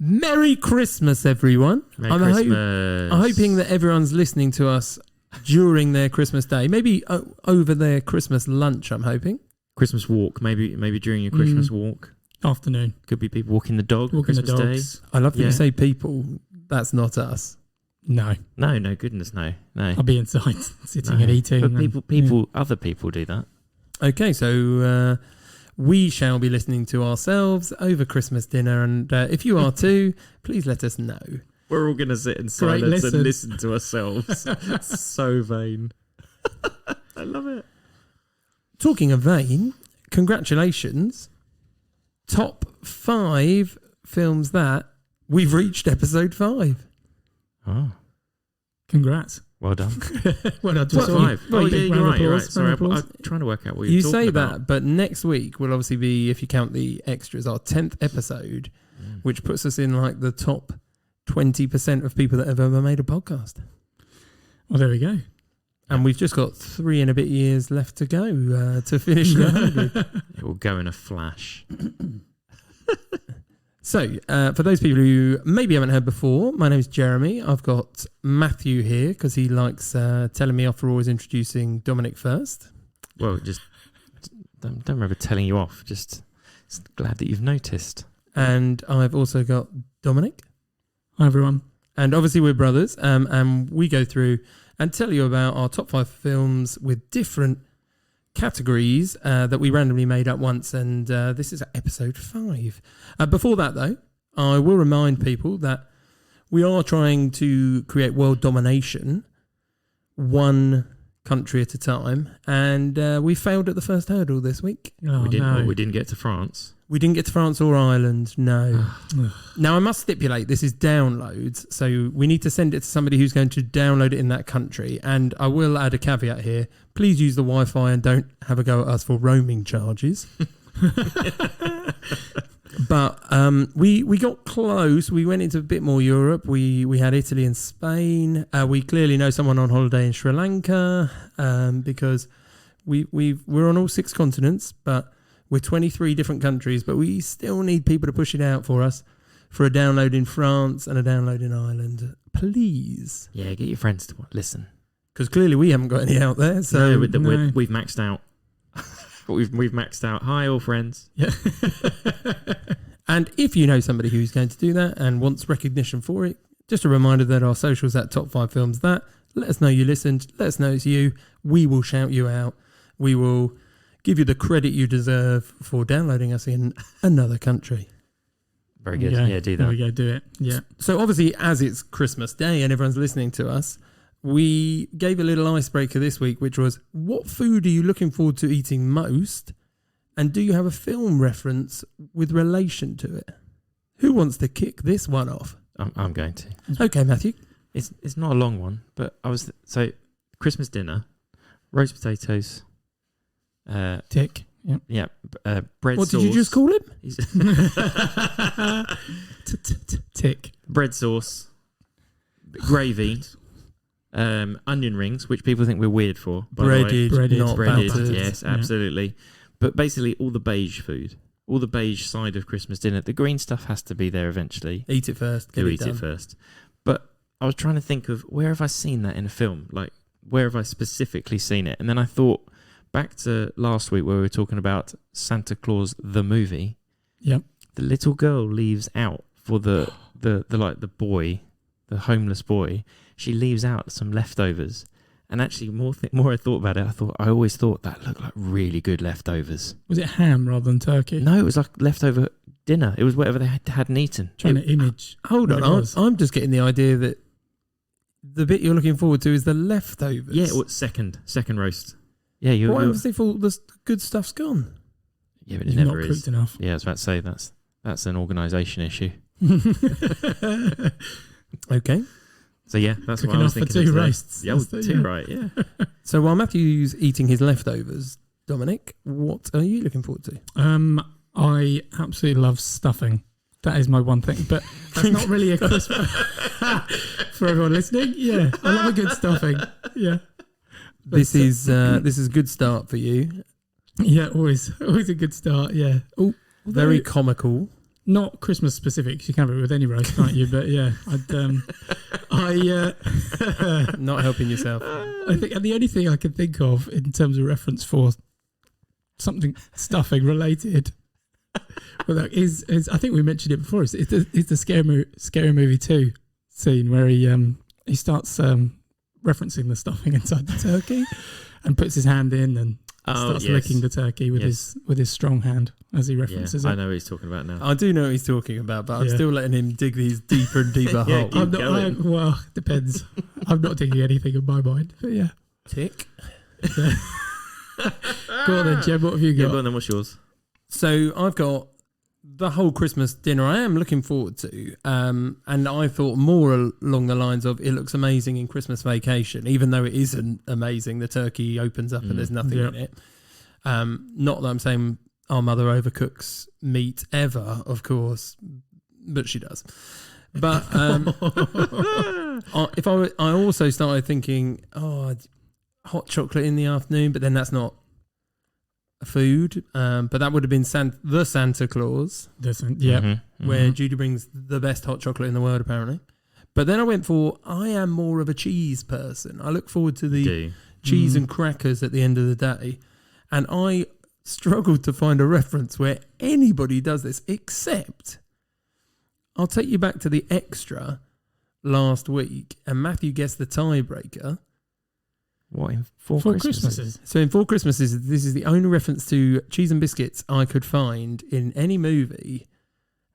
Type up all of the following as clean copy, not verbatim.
Merry Christmas, everyone. Merry Christmas. I'm hoping that everyone's listening to us during their Christmas day. Maybe over their Christmas lunch, I'm hoping. Christmas walk. Maybe during your Christmas walk. Afternoon. Could be people walking the dog. Walking Christmas the dogs. Day. I love that you say people. That's not us. No. No, goodness, no. I'll be inside sitting and eating. But other people do that. Okay, so we shall be listening to ourselves over Christmas dinner, and if you are too, please let us know. We're all going to sit in silence and listen to ourselves. So vain. I love it. Talking of vain, congratulations. Top 5 films that we've reached episode 5. Oh. Congrats. Well done. Well done. Top 5. Oh, yeah, you're right. Sorry, I'm trying to work out what you're talking about. You say that, but next week will obviously be, if you count the extras, our 10th episode, which puts us in like the top 20% of people that have ever made a podcast. Well, there we go. And we've just got 3 and a bit years left to go to finish the 100. It will go in a flash. So, for those people who maybe haven't heard before, my name is Jeremy. I've got Matthew here because he likes telling me off for always introducing Dominic first. Well, just don't remember telling you off. Just glad that you've noticed. And I've also got Dominic. Hi, everyone. And obviously we're brothers, and we go through and tell you about our top 5 films with different categories that we randomly made up once, and this is episode 5. Before that, though, I will remind people that we are trying to create world domination, one country at a time, and we failed at the first hurdle this week. Oh, we didn't get to France. We didn't get to France or Ireland, no. Now, I must stipulate, this is downloads, so we need to send it to somebody who's going to download it in that country. And I will add a caveat here. Please use the Wi-Fi and don't have a go at us for roaming charges. But we got close. We went into a bit more Europe. We had Italy and Spain. We clearly know someone on holiday in Sri Lanka because we're on all 6 continents, but we're 23 different countries, but we still need people to push it out for us for a download in France and a download in Ireland. Please. Yeah, get your friends to listen. Because clearly we haven't got any out there. So we've maxed out. we've maxed out. Hi, all friends. Yeah. And if you know somebody who's going to do that and wants recognition for it, just a reminder that our socials at Top 5 Films That. Let us know you listened. Let us know it's you. We will shout you out. We will give you the credit you deserve for downloading us in another country. Very good. Yeah, do that. There we go, do it. Yeah. So obviously, as it's Christmas Day and everyone's listening to us, we gave a little icebreaker this week, which was, what food are you looking forward to eating most? And do you have a film reference with relation to it? Who wants to kick this one off? I'm going to. Okay, Matthew. It's not a long one, but Christmas dinner, roast potatoes. Tick. Yep. Yeah. Bread What sauce. did you just call him? Tick. Bread sauce. Gravy. Onion rings, which people think we're weird for. Breaded, not breaded. battered. Yes, absolutely. Yeah. But basically all the beige food. All the beige side of Christmas dinner. The green stuff has to be there eventually. Eat it first. Eat it first. But I was trying to think of, where have I seen that in a film? Like, where have I specifically seen it? And then I thought back to last week where we were talking about Santa Claus the movie. Yep. The little girl leaves out for the boy, the homeless boy. She leaves out some leftovers. And actually, more I thought about it, I always thought that looked like really good leftovers. Was it ham rather than turkey? No, it was like leftover dinner. It was whatever they hadn't eaten. Trying to image. Hold on, I'm just getting the idea that the bit you're looking forward to is the leftovers. Yeah, well, second roast. Yeah, what happens if all the good stuff's gone? Yeah, but it never not is. Cooked enough. Yeah, I was about to say that's an organisation issue. Okay. So yeah, that's Cooking what I was off for thinking. 2 roasts. Yeah, right. Yeah. So while Matthew's eating his leftovers, Dominic, what are you looking forward to? I absolutely love stuffing. That is my one thing, but that's not really a Christmas for everyone listening. Yeah, I love a good stuffing. Yeah, this is a good start for you. Yeah, always a good start. Yeah. Oh, very comical. not Christmas specific. 'Cause you can have it with any roast, can't you? But yeah, Not helping yourself. I think the only thing I can think of in terms of reference for something stuffing related, is I think we mentioned it before. It's the Scary Movie 2 scene where he starts referencing the stuffing inside the turkey and puts his hand in and starts licking the turkey with his strong hand as he references it. I know what he's talking about now. I do know what he's talking about, but I'm still letting him dig these deeper and deeper Yeah, holes. Well, depends. I'm not digging anything in my mind, but yeah. Tick. Go on then, Jem. What have you got? Yeah, go on then. What's yours? So I've got the whole Christmas dinner I am looking forward to. And I thought more along the lines of it looks amazing in Christmas Vacation, even though it isn't amazing. The turkey opens up and there's nothing in it. Not that I'm saying our mother overcooks meat ever, of course, but she does. But I also started thinking, hot chocolate in the afternoon, but then that's not a food. But that would have been the Santa Claus. Where Judy brings the best hot chocolate in the world, apparently. But then I went for, I am more of a cheese person. I look forward to the cheese and crackers at the end of the day. And I struggled to find a reference where anybody does this, except I'll take you back to the extra last week, and Matthew guessed the tiebreaker. What, in Four Christmases? So in Four Christmases, this is the only reference to cheese and biscuits I could find in any movie.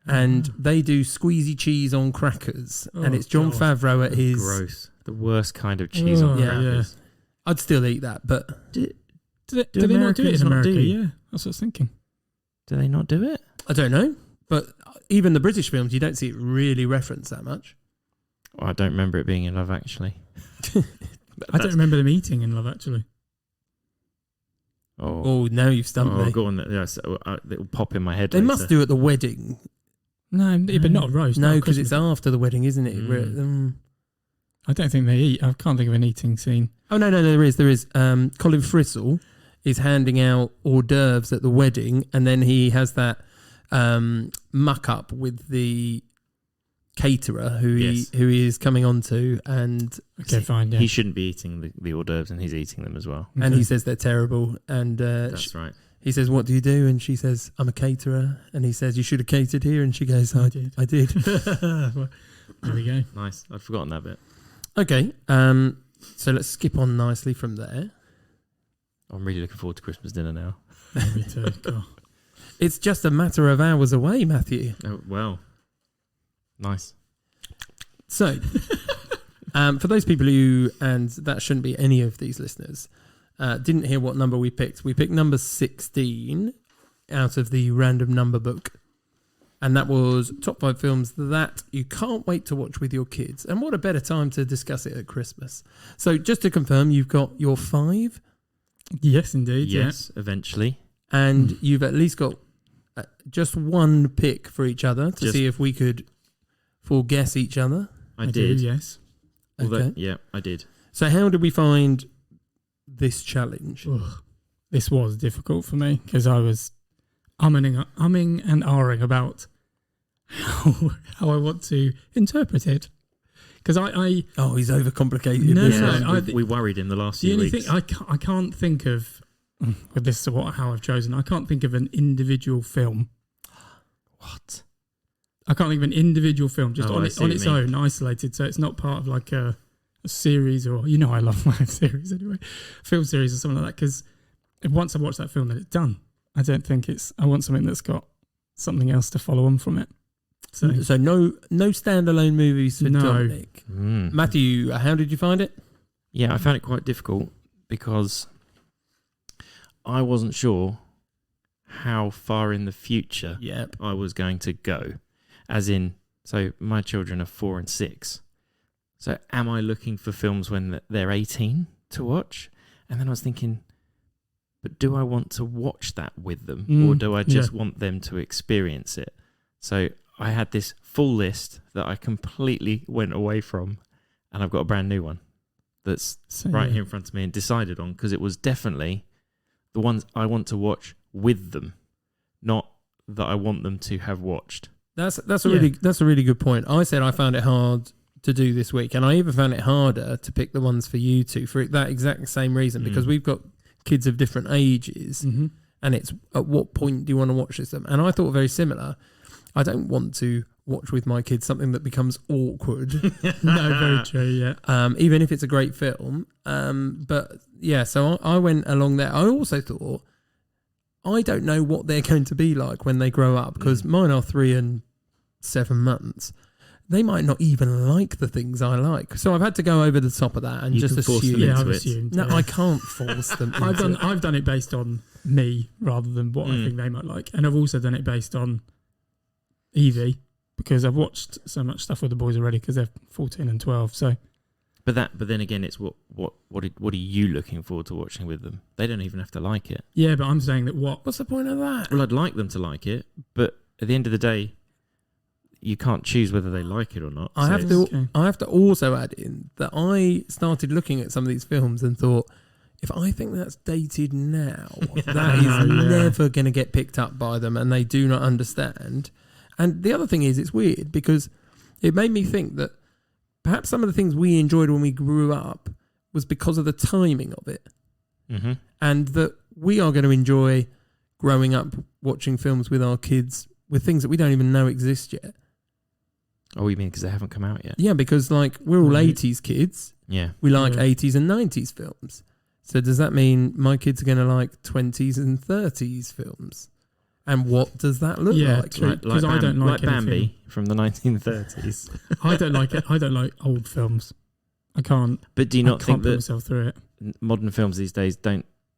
And they do squeezy cheese on crackers. And it's Jon Favreau at his... Gross. The worst kind of cheese on crackers. Yeah. I'd still eat that, but... Do they not do it in America? Yeah, that's what I was thinking. Do they not do it? I don't know. But even the British films, you don't see it really referenced that much. I don't remember it being in Love Actually. I don't remember them eating in Love Actually. Oh, now you've stumped me. Go on. It'll pop in my head They later. must do at the wedding. No, but not a roast. No, because it's after the wedding, isn't it? I don't think they eat. I can't think of an eating scene. Oh, no, there is. Colin Frissell is handing out hors d'oeuvres at the wedding, and then he has that muck up with the caterer who he is coming on to, and he shouldn't be eating the hors d'oeuvres, and he's eating them as well. And he says they're terrible, and that's right. He says, "What do you do?" And she says, "I'm a caterer." And he says, "You should have catered here." And she goes, I did. Well, there we go. Nice. I'd forgotten that bit. Okay, so let's skip on nicely from there. I'm really looking forward to Christmas dinner now. Me too. God. It's just a matter of hours away, Matthew. Oh, well. Nice. So, for those people who, and that shouldn't be any of these listeners, didn't hear what number we picked number 16 out of the random number book. And that was top 5 films that you can't wait to watch with your kids. And what a better time to discuss it at Christmas. So just to confirm, you've got your 5. Yes, indeed. Yes, eventually. And you've at least got just one pick for each other to see if we could guess each other. I did. Yes. Okay. Yeah, I did. So how did we find this challenge? Ugh. This was difficult for me because I was umming and ahhing about how I want to interpret it. Because he's overcomplicated. No, we worried him the last few weeks. The only thing I can't think of, with this is how I've chosen, I can't think of an individual film. What? I can't think of an individual film, just on its own, isolated. So it's not part of like a series or, I love my series anyway, film series or something like that. Because once I watch that film, then it's done. I don't think I want something that's got something else to follow on from it. So no standalone movies for Dominic. Matthew, how did you find it? Yeah, I found it quite difficult because I wasn't sure how far in the future I was going to go. As in, so my children are 4 and 6. So am I looking for films when they're 18 to watch? And then I was thinking, but do I want to watch that with them? Or do I just want them to experience it? So I had this full list that I completely went away from, and I've got a brand new one that's here in front of me and decided on, because it was definitely the ones I want to watch with them, not that I want them to have watched. That's a really good point. I said I found it hard to do this week, and I even found it harder to pick the ones for you two for that exact same reason, because we've got kids of different ages, and it's at what point do you want to watch this? And I thought very similar. I don't want to watch with my kids something that becomes awkward. No, very true. Yeah. Even if it's a great film. But yeah, so I went along there. I also thought, I don't know what they're going to be like when they grow up, because mine are 3 and 7 months. They might not even like the things I like. So I've had to go over the top of that and You just can force assume. them Yeah, into I've it. assumed. No, yeah. I can't force them. into I've done it based on me rather than what I think they might like, and I've also done it based on Evie, because I've watched so much stuff with the boys already because they're 14 and 12. So, But then again, it's what are you looking forward to watching with them? They don't even have to like it. yeah, but I'm saying that What's the point of that? Well, I'd like them to like it, but at the end of the day, you can't choose whether they like it or not. I have to also add in that I started looking at some of these films and thought, if I think that's dated now, that is never going to get picked up by them, and they do not understand. And the other thing is, it's weird because it made me think that perhaps some of the things we enjoyed when we grew up was because of the timing of it. Mm-hmm. And that we are going to enjoy growing up watching films with our kids with things that we don't even know exist yet. Oh, you mean because they haven't come out yet? Yeah, because like we're all 80s kids. Yeah. We like Yeah. 80s and 90s films. So does that mean my kids are going to like 20s and 30s films? And what does that look Yeah, like? true. Because I don't like Bambi from the 1930s. I don't like it. I don't like old films. I can't. But do you not I think can't put that myself through it? modern films these days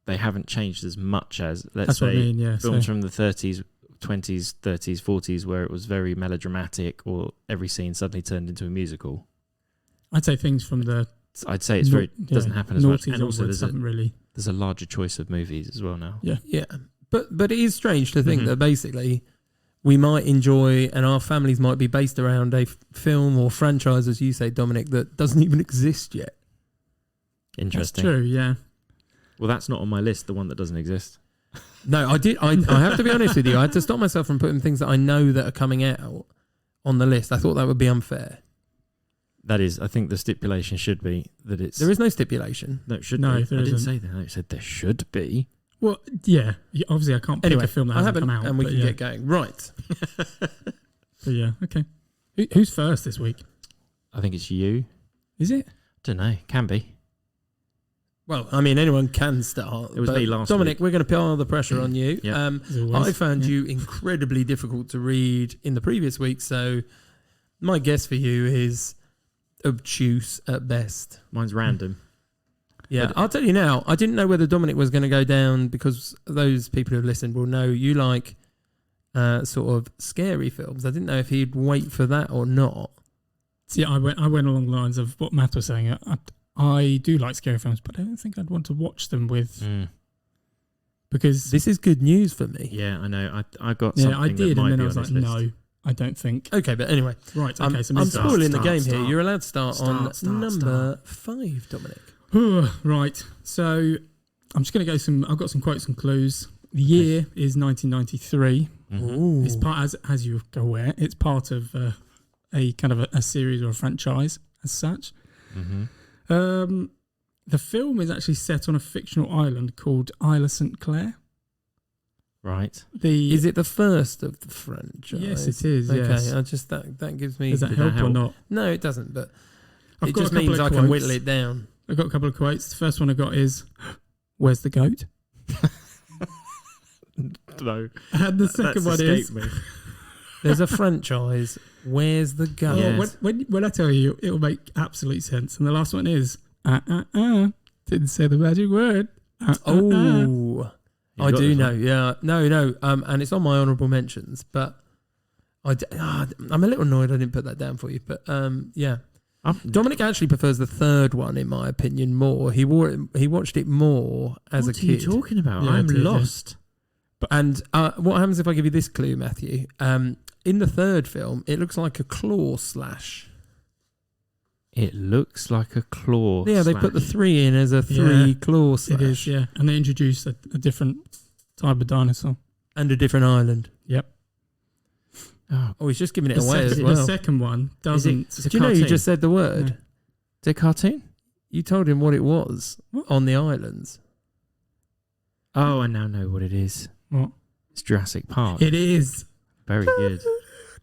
haven't changed as much as, let's That's what I say, mean. Yeah. films So, from the 30s, 20s, 30s, 40s, where it was very melodramatic, or every scene suddenly turned into a musical? I'd say things from the I'd say it's doesn't happen as much. noughties And also, onwards haven't really. there's a larger choice of movies as well now. Yeah. Yeah. But it is strange to think Mhm. that basically we might enjoy, and our families might be based around a film or franchise, as you say, Dominic, that doesn't even exist yet. Interesting. That's true. Yeah. Well, that's not on my list, the one that doesn't exist. No, I did. I have to be honest with you. I had to stop myself from putting things that I know that are coming out on the list. I thought that would be unfair. That is, I think the stipulation should be that it's... There is no stipulation. No, it should No, be. there I didn't isn't. say that. I said there should be. Well, yeah. Obviously, I can't pick Anyway, a film that I hasn't haven't, come out. and we but can yeah. get going. Right. But yeah. Okay. Who's first this week? I think it's you. Is it? Don't know. Can be. Well, I mean, anyone can start. It was but me last Dominic, week. we're going to pile the pressure on you. Yeah. As always. I found Yeah. you incredibly difficult to read in the previous week, so my guess for you is obtuse at best. Mine's random. Yeah, But- I'll tell you now, I didn't know whether Dominic was going to go down, because those people who have listened will know you like sort of scary films. I didn't know if he'd wait for that or not. See, I went along the lines of what Matt was saying. I do like scary films, but I don't think I'd want to watch them with because This is good news for me. Yeah, I know. I got something I that did, might and then be I was on like, this list. no, I don't think. Okay, but anyway, Right, I'm okay. So I'm start. spoiling the game here. start. You're allowed to start on Start, number 5, Dominic. Right, so I'm just going to go I've got some quotes and clues. The year is 1993. Mhm. Ooh. It's part, as you're aware, it's part of a kind of a series or a franchise as such. Mhm. The film is actually set on a fictional island called Isle of St. Clair. Right. Is it the first of the franchise? Yes, it is. Okay, Yes. I just that gives me. Does that Did that help or help? not? No, it doesn't. But I've it got just a couple means of I can quotes. whittle it down. I've got a couple of quotes. The first one I got is, "Where's the goat?" No. And the second one is, me. There's a franchise. Where's the goat? oh, Yes. when I tell you, it will make absolute sense. And the last one is, didn't say the magic word. Oh, You I got do this know. one. Yeah, no. And it's on my honourable mentions, but I'm a little annoyed I didn't put that down for you. But yeah, Dominic actually prefers the third one, in my opinion, more. He watched it more as what a are you kid. talking about? Yeah, I I'm did, yeah. lost. And what happens if I give you this clue, Matthew? In the third film, it looks like a claw slash. It looks like a claw. Yeah, they put the 3 in as a 3 claw slash. It is, yeah. And they introduced a different type of dinosaur. And a different island. Yep. Oh, he's just giving it The away as second, well. the second one doesn't. Is it Do you know you cartoon? just said the word? No. Is it a cartoon? You told him what it was on the islands. Oh, I now know what it is. What? It's Jurassic Park. It is. Very good.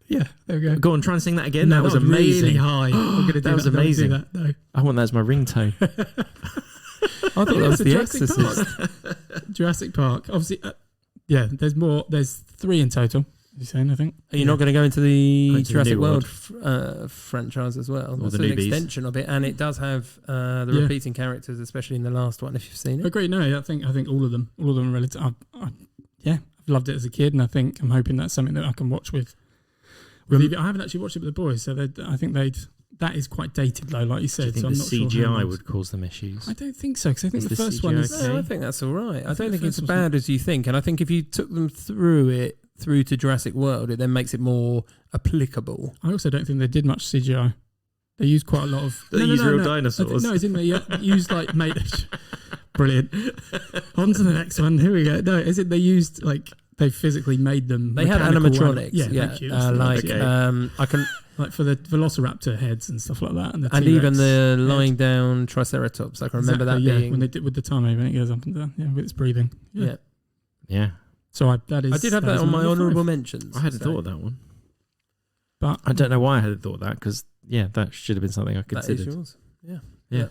Yeah, there we go. Go on, try and sing that again. No, that was amazing. Really high. I'm gonna do That was Don't do amazing. that, no. I want that as my ringtone. I thought that was it's a The Jurassic Exorcist. Jurassic Park. Obviously, yeah. There's more. There's 3 in total. You're saying, I think. Are you not going to go into the Go into the Jurassic new World franchise as well? Or That's the an newbies. extension of it, and it does have the Yeah. repeating characters, especially in the last one. If you've seen it, Agree. No, I think all of them are relative. Yeah, I've loved it as a kid, and I think I'm hoping that's something that I can watch with. I haven't actually watched it with the boys, so I think they'd. That is quite dated, though, like you Do said. you think so the I'm not sure how CGI much- would cause them issues? I don't think so, because I think Is the the first one CGI is. okay? no, I think that's all right. I don't think think the it's first as one's bad as you think, and I think if you took them through to Jurassic World, it then makes it more applicable. I also don't think they did much CGI. They used quite a lot of. They use real I dinosaurs. think, no, it's in they used like made. Brilliant. On to the next one. Here we go. No, is it they used like they physically made them? They had mechanical animatronics, Yeah, thank you. That's the word. like Okay. I can, Like for the Velociraptor heads and stuff like that, and the and T-Rex even the head. lying down Triceratops. I can remember Exactly, that yeah, being. when they did with the tummy when it goes up and down, yeah, with its breathing. yeah. Yeah. So that is. I did have that is on my number honourable 5. mentions. I hadn't so thought of that one. But I don't know why I hadn't thought of that, because, yeah, that should have been something I that is considered. yours. Yeah. Yeah.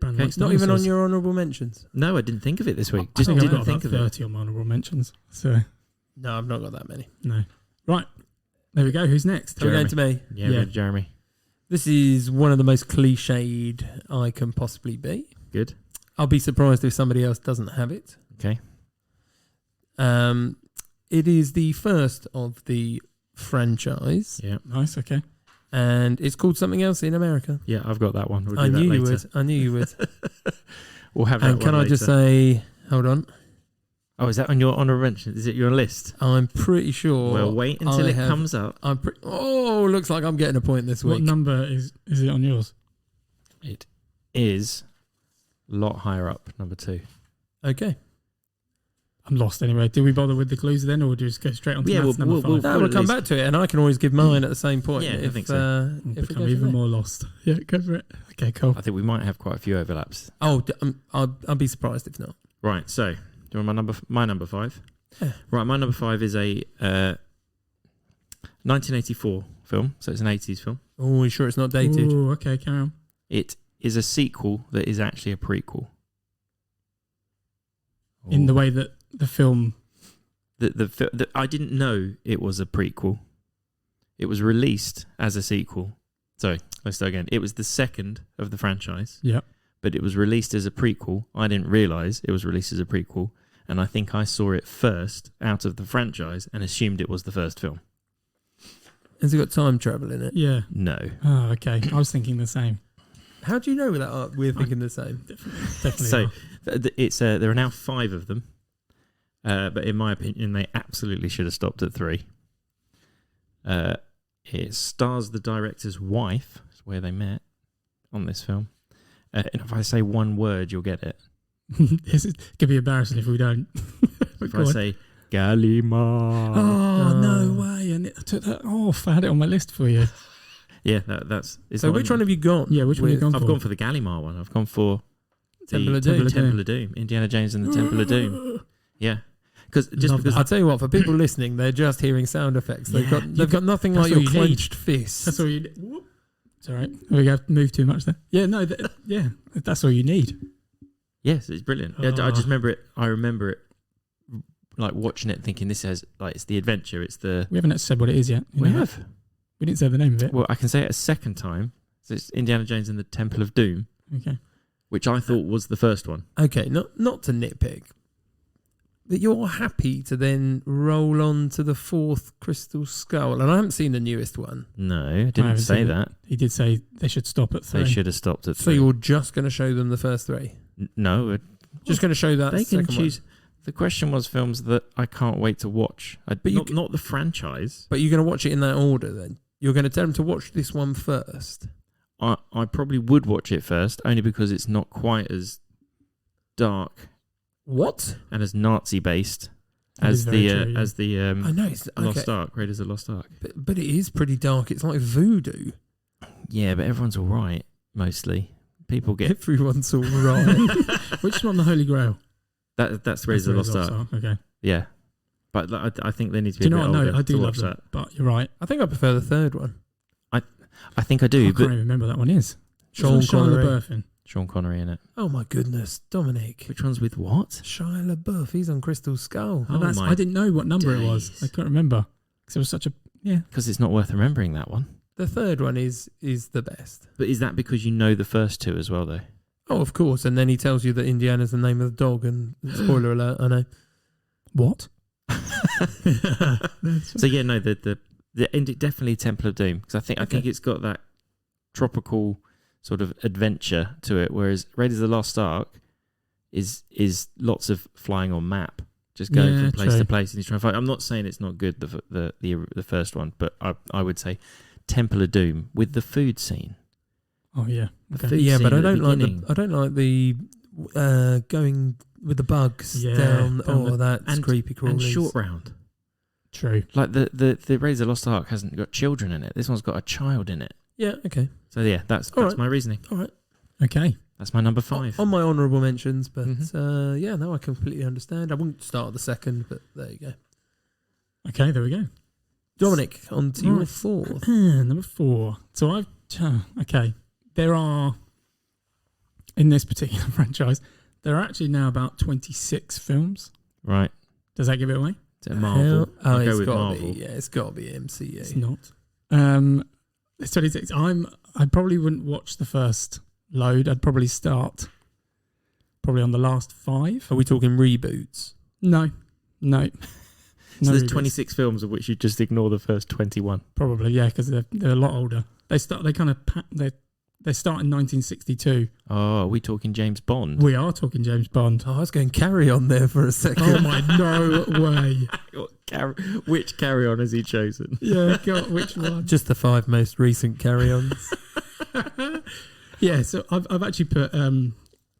Brand Okay, likes Not even on dinosaurs. your honourable mentions. No, I didn't think of it this week. I Just think I've didn't got think about of it. 30 on my honourable mentions. So No, I've not got that many. no. Right. There we go. Who's next? Are we going to me? Yeah, Yeah. Good, Jeremy. This is one of the most cliched I can possibly be. Good. I'll be surprised if somebody else doesn't have it. Okay. It is the first of the franchise, Yeah. Nice. Okay. and it's called something else in America. Yeah, I've got that one. We'll do I that knew later. you would. I knew you would. We'll have that And can one I just later. say, hold on, Oh, is that on your honourable mention? Is it your list? I'm pretty sure. Well, wait until I it have- comes up. Oh, looks like I'm getting a point this What week. number is it on yours? It is a lot higher up, number 2. Okay. I'm lost anyway. Do we bother with the clues then, or do we just go straight on to Yeah, maths we'll- number we'll- 5? No, Well, we'll at come least- back to it, and I can always give mine at the same point. Yeah, I if, think so. We'll if we become go even from there. more lost. Yeah, go for it. Okay, cool. I think we might have quite a few overlaps. Oh, I'll be surprised if not. Right, so, do you want my number 5? Yeah. Right, my number 5 is a 1984 film, so it's an 80s film. Oh, you sure it's not dated? Ooh, okay, carry on. It is a sequel that is actually a prequel. In the way that the film. I didn't know it was a prequel. It was released as a sequel. Sorry, let's start again. It was the second of the franchise, Yeah. but it was released as a prequel. I didn't realise it was released as a prequel, and I think I saw it first out of the franchise and assumed it was the first film. Has it got time travel in it? Yeah. No. Oh, okay. I was thinking the same. How do you know that we're thinking the same? Definitely. So are. it's there are now 5 of them, but in my opinion, they absolutely should have stopped at 3. It stars the director's wife, where they met on this film. And if I say one word, you'll get it. It could be embarrassing if we don't. But If go I on. say Gallimard. Oh, no way. And I took that off. I had it on my list for you. Yeah, that's. It's So not which in- one have you gone? Yeah, which one have you gone I've for? gone for the Gallimard one. I've gone for Temple the of Doom. Temple of Doom. Indiana Jones and the Temple of Doom. Yeah, Love because I'll tell you what, for people listening, they're just hearing sound effects. They've Yeah. got nothing That's like your all you need. clenched fist. That's all you need. Whoop. It's all right. We have moved too much there. Yeah, no, yeah, that's all you need. yes, it's brilliant. Yeah, I Oh. just remember it. I remember it, like watching it, thinking this has like it's the adventure. It's the We haven't said what it is yet. You we know that? have. We didn't say the name of it. Well, I can say it a second time. So it's Indiana Jones and the Temple of Doom, Okay. which I thought was the first one. Okay, not to nitpick, but you're happy to then roll on to the 4th Crystal Skull, and I haven't seen the newest one. No, I haven't didn't say seen it. that. He did say they should stop at 3. They should have stopped at So 3. you're just going to show them the first 3? No, Just going to show that they can second choose. The question was films that I can't wait to watch. But you not the franchise. one. But you're going to watch it in that order then? You're going to tell them to watch this one first? I probably would watch it first, only because it's not quite as dark What? and as Nazi based That is as very the true, yeah. as the I know it's Lost okay, Ark, Raiders of the Lost Ark. but it is pretty dark. It's like voodoo. Yeah, but everyone's all right mostly. People get Everyone's all right. Which one, the Holy Grail? that's Raiders of the Lost Ark. Okay. Yeah, but like, I think they need to Do be you a know bit what? older No, I to do love watch them, that. but you're right. I think I prefer the third one. I think I I do, can't but even remember what that one is. Sean It's got Shia Connery. LaBeouf in. Sean Connery in it. Oh my goodness, Dominic. Which one's with what? Shia LaBeouf. He's on Crystal Skull. Oh my I didn't know what number it was. days. I can't remember because it was such a Because it's not worth remembering that one. The third one is the best. But is that because you know the first two as well, though? Oh, of course. And then he tells you that Indiana's the name of the dog. And spoiler alert, I know. what? So yeah, no, definitely Temple of Doom, because I think Okay. it's got that tropical sort of adventure to it, whereas Raiders of the Lost Ark is lots of flying on map, just going Yeah, from place true. to place, and he's trying to find. I'm not saying it's not good, the first one, but I would say Temple of Doom with the food scene. Oh yeah. The Okay. food Yeah, scene but I at the don't like beginning. I don't like the going with the bugs Yeah, down. down the- That's and- creepy crawlies. and short round. True. Like the Raiders of the Lost Ark hasn't got children in it. This one's got a child in it. Yeah, okay. So yeah, that's All right. my reasoning. All right. Okay. That's my number 5. On my honourable mentions, but Mhm. yeah, no, I completely understand. I wouldn't start at the second, but there you go. Okay. There we go. Dominic, on to your Right. fourth. Number 4. So okay. There are in this particular franchise, there are actually now about 26 films. Right. Does that give it away? Is it Marvel? Oh, I'll go it's with got to Marvel. be. Yeah, it's got to be MCU. It's not. It's 26. I probably wouldn't watch the first load. I'd probably start on the last 5. Are we talking reboots? No. So there's reboots. 26 films of which you just ignore the first 21. Probably, yeah, because they're a lot older. They start in 1962. Oh, are we talking James Bond? We are talking James Bond. Oh, I was going carry on there for a second. Oh my, no way. Which Carry On has he chosen? Yeah, God, which one? Just the 5 most recent carry-ons. Yeah, so I've actually put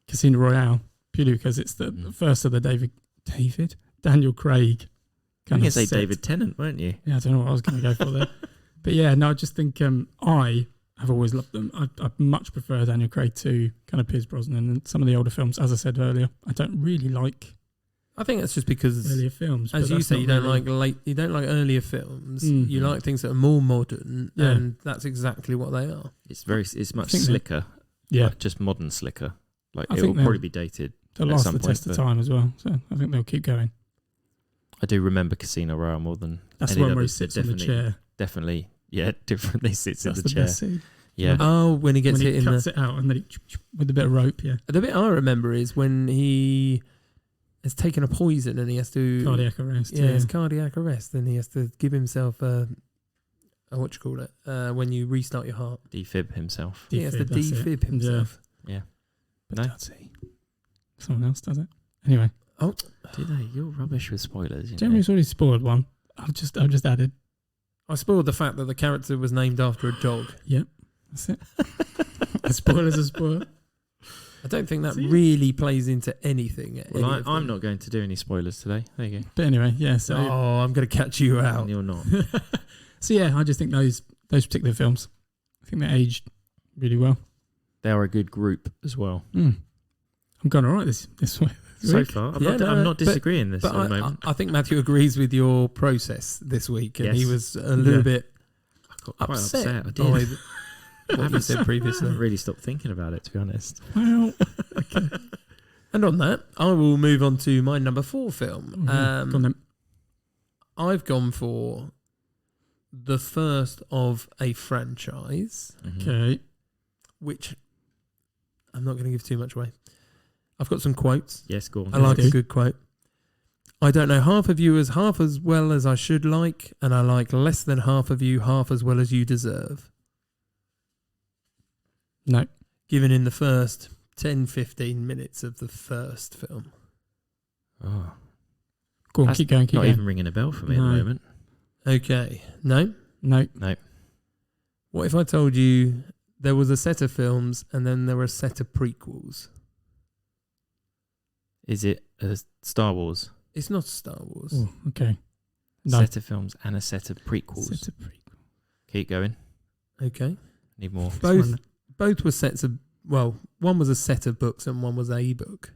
Casino Royale purely because it's the first of the Daniel Craig You kind can of say set. David Tennant, weren't you? Yeah, I don't know what I was going to go for there. But yeah, no, I just think I have always loved them. I much prefer Daniel Craig to kind of Pierce Brosnan and some of the older films. As I said earlier, I don't really like I think that's just because, earlier films. as but you that's say, not you don't really- you don't like earlier films. Mm. You like things that are more modern, Yeah. and that's exactly what they are. It's much think slicker. Yeah, Like just modern slicker. Like I it think will they'll- probably be dated. they'll at last some the point, test of but- time as well. So I think they'll keep going. I do remember Casino Royale more than That's any the one of where he others, but sits on the chair. Definitely, yeah, differently sits That's in the the chair. best scene. Yeah. Oh, when he gets When hit he in cuts the... it out and then with a bit of rope, yeah. The bit I remember is when he has taken a poison and he has to... Cardiac arrest. Yeah, Yeah. it's cardiac arrest, and he has to give himself a what you call it, when you restart your heart. Defib himself. He has to Defib, that's it. defib himself. But No? does he? Someone else does it. Anyway, Do they? You're rubbish with spoilers. You know? Jeremy's already spoiled one. I've just added. I spoiled the fact that the character was named after a dog. That's it. A spoiler's a spoiler. I don't think that See? really plays into anything. Well, any of I'm them. not going to do any spoilers today. There you go. But anyway, yeah. So, Oh, I'm going to catch you out. And you're not. so yeah, I just think those particular films, I think they aged really well. They are a good group as well. I'm going all right this way. So week. far, Yeah, I'm not but- disagreeing this But at the moment. I think Matthew agrees with your process this week, and he Yes. was a little Yeah. bit I got quite upset I by did. what you said I haven't previously. really stopped thinking about it, to be honest. Well, And on that, I will move on to my number 4 film. go on then. I've gone for the first of a franchise, Mhm. Okay. which I'm not going to give too much away. I've got some quotes. Yes, go on. I like do. a good quote. I don't know half of you as half as well as I should like, and I like less than half of you half as well as you deserve. No. Given in the first 10-15 minutes of the first film. Oh, Go on, That's keep going, keep not going. even ringing a bell for me at No. the moment. Okay. No? No. What if I told you there was a set of films and then there were a set of prequels? Is it Star Wars? It's not Star Wars. Oh, okay. A No. set of films and a set of prequels. Set of prequel. Keep going. Okay. Need more. Both were sets of. Well, one was a set of books and one was a book.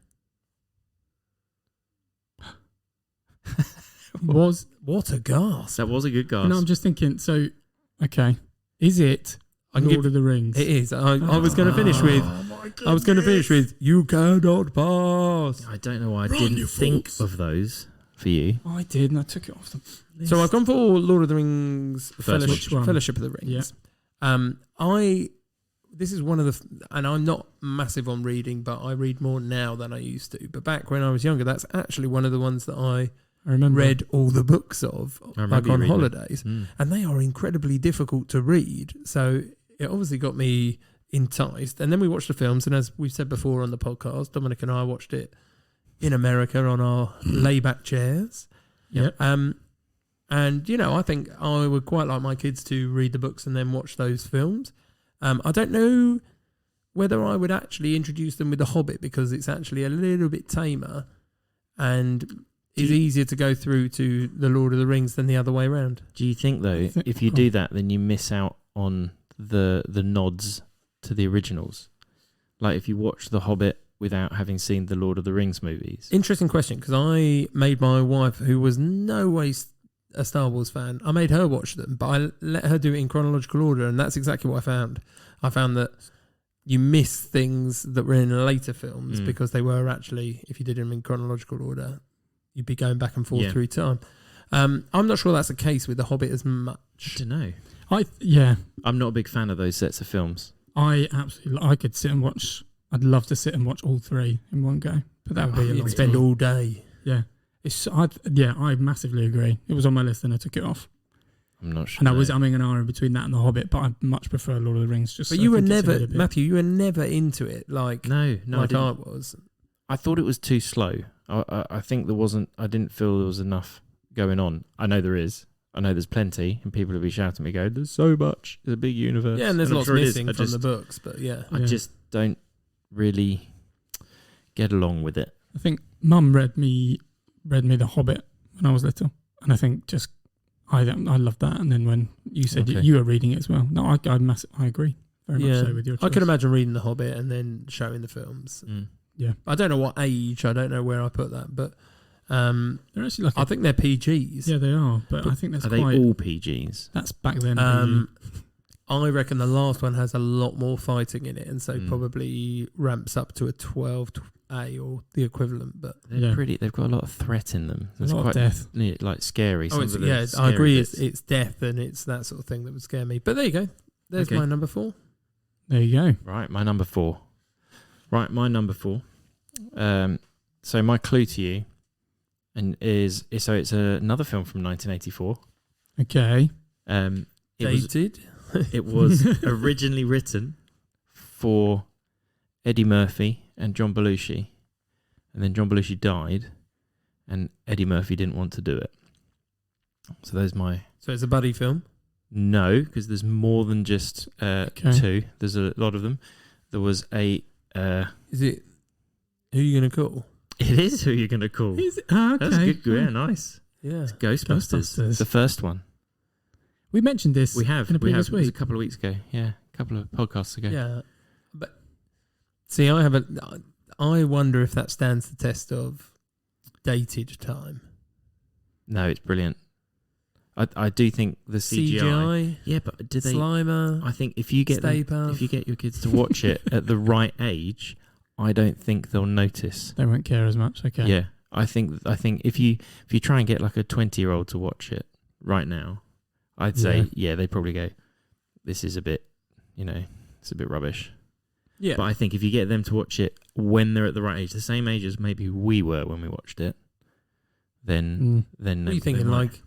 Was What a gasp! That was a good guess. No, I'm just thinking. So, okay, is it I can Lord give- of the Rings? It is. I was going to finish with. I was going to finish with. You cannot pass. I don't know why I Run, didn't you think fools. of those for you. Oh, I did, and I took it off the list. So I've gone for Lord of the Rings Which one? Fellowship of the Rings. This is one of the, and I'm not massive on reading, but I read more now than I used to. But back when I was younger, that's actually one of the ones that I remember. read all the books of, I remember like you on reading it. holidays, Mm. and they are incredibly difficult to read. So it obviously got me enticed. And then we watched the films, and as we've said before on the podcast, Dominic and I watched it in America on our layback chairs. Yep. And, you know, I think I would quite like my kids to read the books and then watch those films. I don't know whether I would actually introduce them with The Hobbit, because it's actually a little bit tamer and is easier to go through to The Lord of the Rings than the other way around. Do you think though, if you do that, then you miss out on the nods to the originals? Like if you watch The Hobbit without having seen the Lord of the Rings movies. Interesting question, because I made my wife, who was no way a Star Wars fan, I made her watch them, but I let her do it in chronological order, and that's exactly what I found. I found that you miss things that were in later films because they were actually, if you did them in chronological order, you'd be going back and forth through time. I'm not sure that's the case with The Hobbit as much. I don't know. Yeah, I'm not a big fan of those sets of fills. I could sit and watch. I'd love to sit and watch all three in one go, but that would be a You'd long spend time. all day. Yeah, I massively agree. It was on my list and I took it off. I'm not sure. And I was umming and ahhing between that and The Hobbit, but I much prefer Lord of the Rings. Just But so you I were can get to never, know it a bit. Matthew, you were never into it like No, I like I didn't. was. I thought it was too slow. I think there wasn't. I didn't feel there was enough going on. I know there is. I know there's plenty, and people will be shouting at me, "Go! There's so much. There's a big universe." Yeah, and there's I'm lots sure it is. missing I from just, the books, but yeah. I just don't really get along with it. I think Mum read me The Hobbit when I was little, and I think just I loved that. And then when you said Okay. you were reading it as well, no, I agree very much so with your choice. I can imagine reading The Hobbit and then showing the films. Yeah, I don't know what age, I don't know where I put that, but they're actually like I think they're PGs. yeah, they are, but I think that's Are quite. they all PGs? That's back then. I reckon the last one has a lot more fighting in it, and so probably ramps up to a 12A or the equivalent. But They're pretty. They've got a lot of threat in them. a lot of death. Like scary. Some it's, of the I scary agree. bits. It's death, and it's that sort of thing that would scare me. But there you go. There's Okay. my number 4. There you go. Right, my number 4. So my clue to you, it's another film from 1984. Okay. Dated. It was originally written for Eddie Murphy and John Belushi, and then John Belushi died, and Eddie Murphy didn't want to do it. So there's my So it's a buddy film. no, because there's more than just two. There's a lot of them. There was a. Is it Who You Gonna Call? It is Who You're Gonna Call. Okay. That's good. Yeah, nice. Yeah. It's Ghostbusters. Ghostbusters. The first one. We mentioned this. We have. in a We have. previous It was a week. couple of weeks ago. Yeah, a couple of podcasts ago. Yeah. But see, I wonder if that stands the test of dated time. No, it's brilliant. I do think the CGI. Yeah, but do they? Slimer. I think if you get your kids to watch it at the right age, I don't think they'll notice. They won't care as much. Okay. Yeah, I think if you try and get like a 20-year-old to watch it right now, I'd say they probably go, this is a bit, it's a bit rubbish. Yeah. But I think if you get them to watch it when they're at the right age, the same age as maybe we were when we watched it, then What are you they thinking? might- Like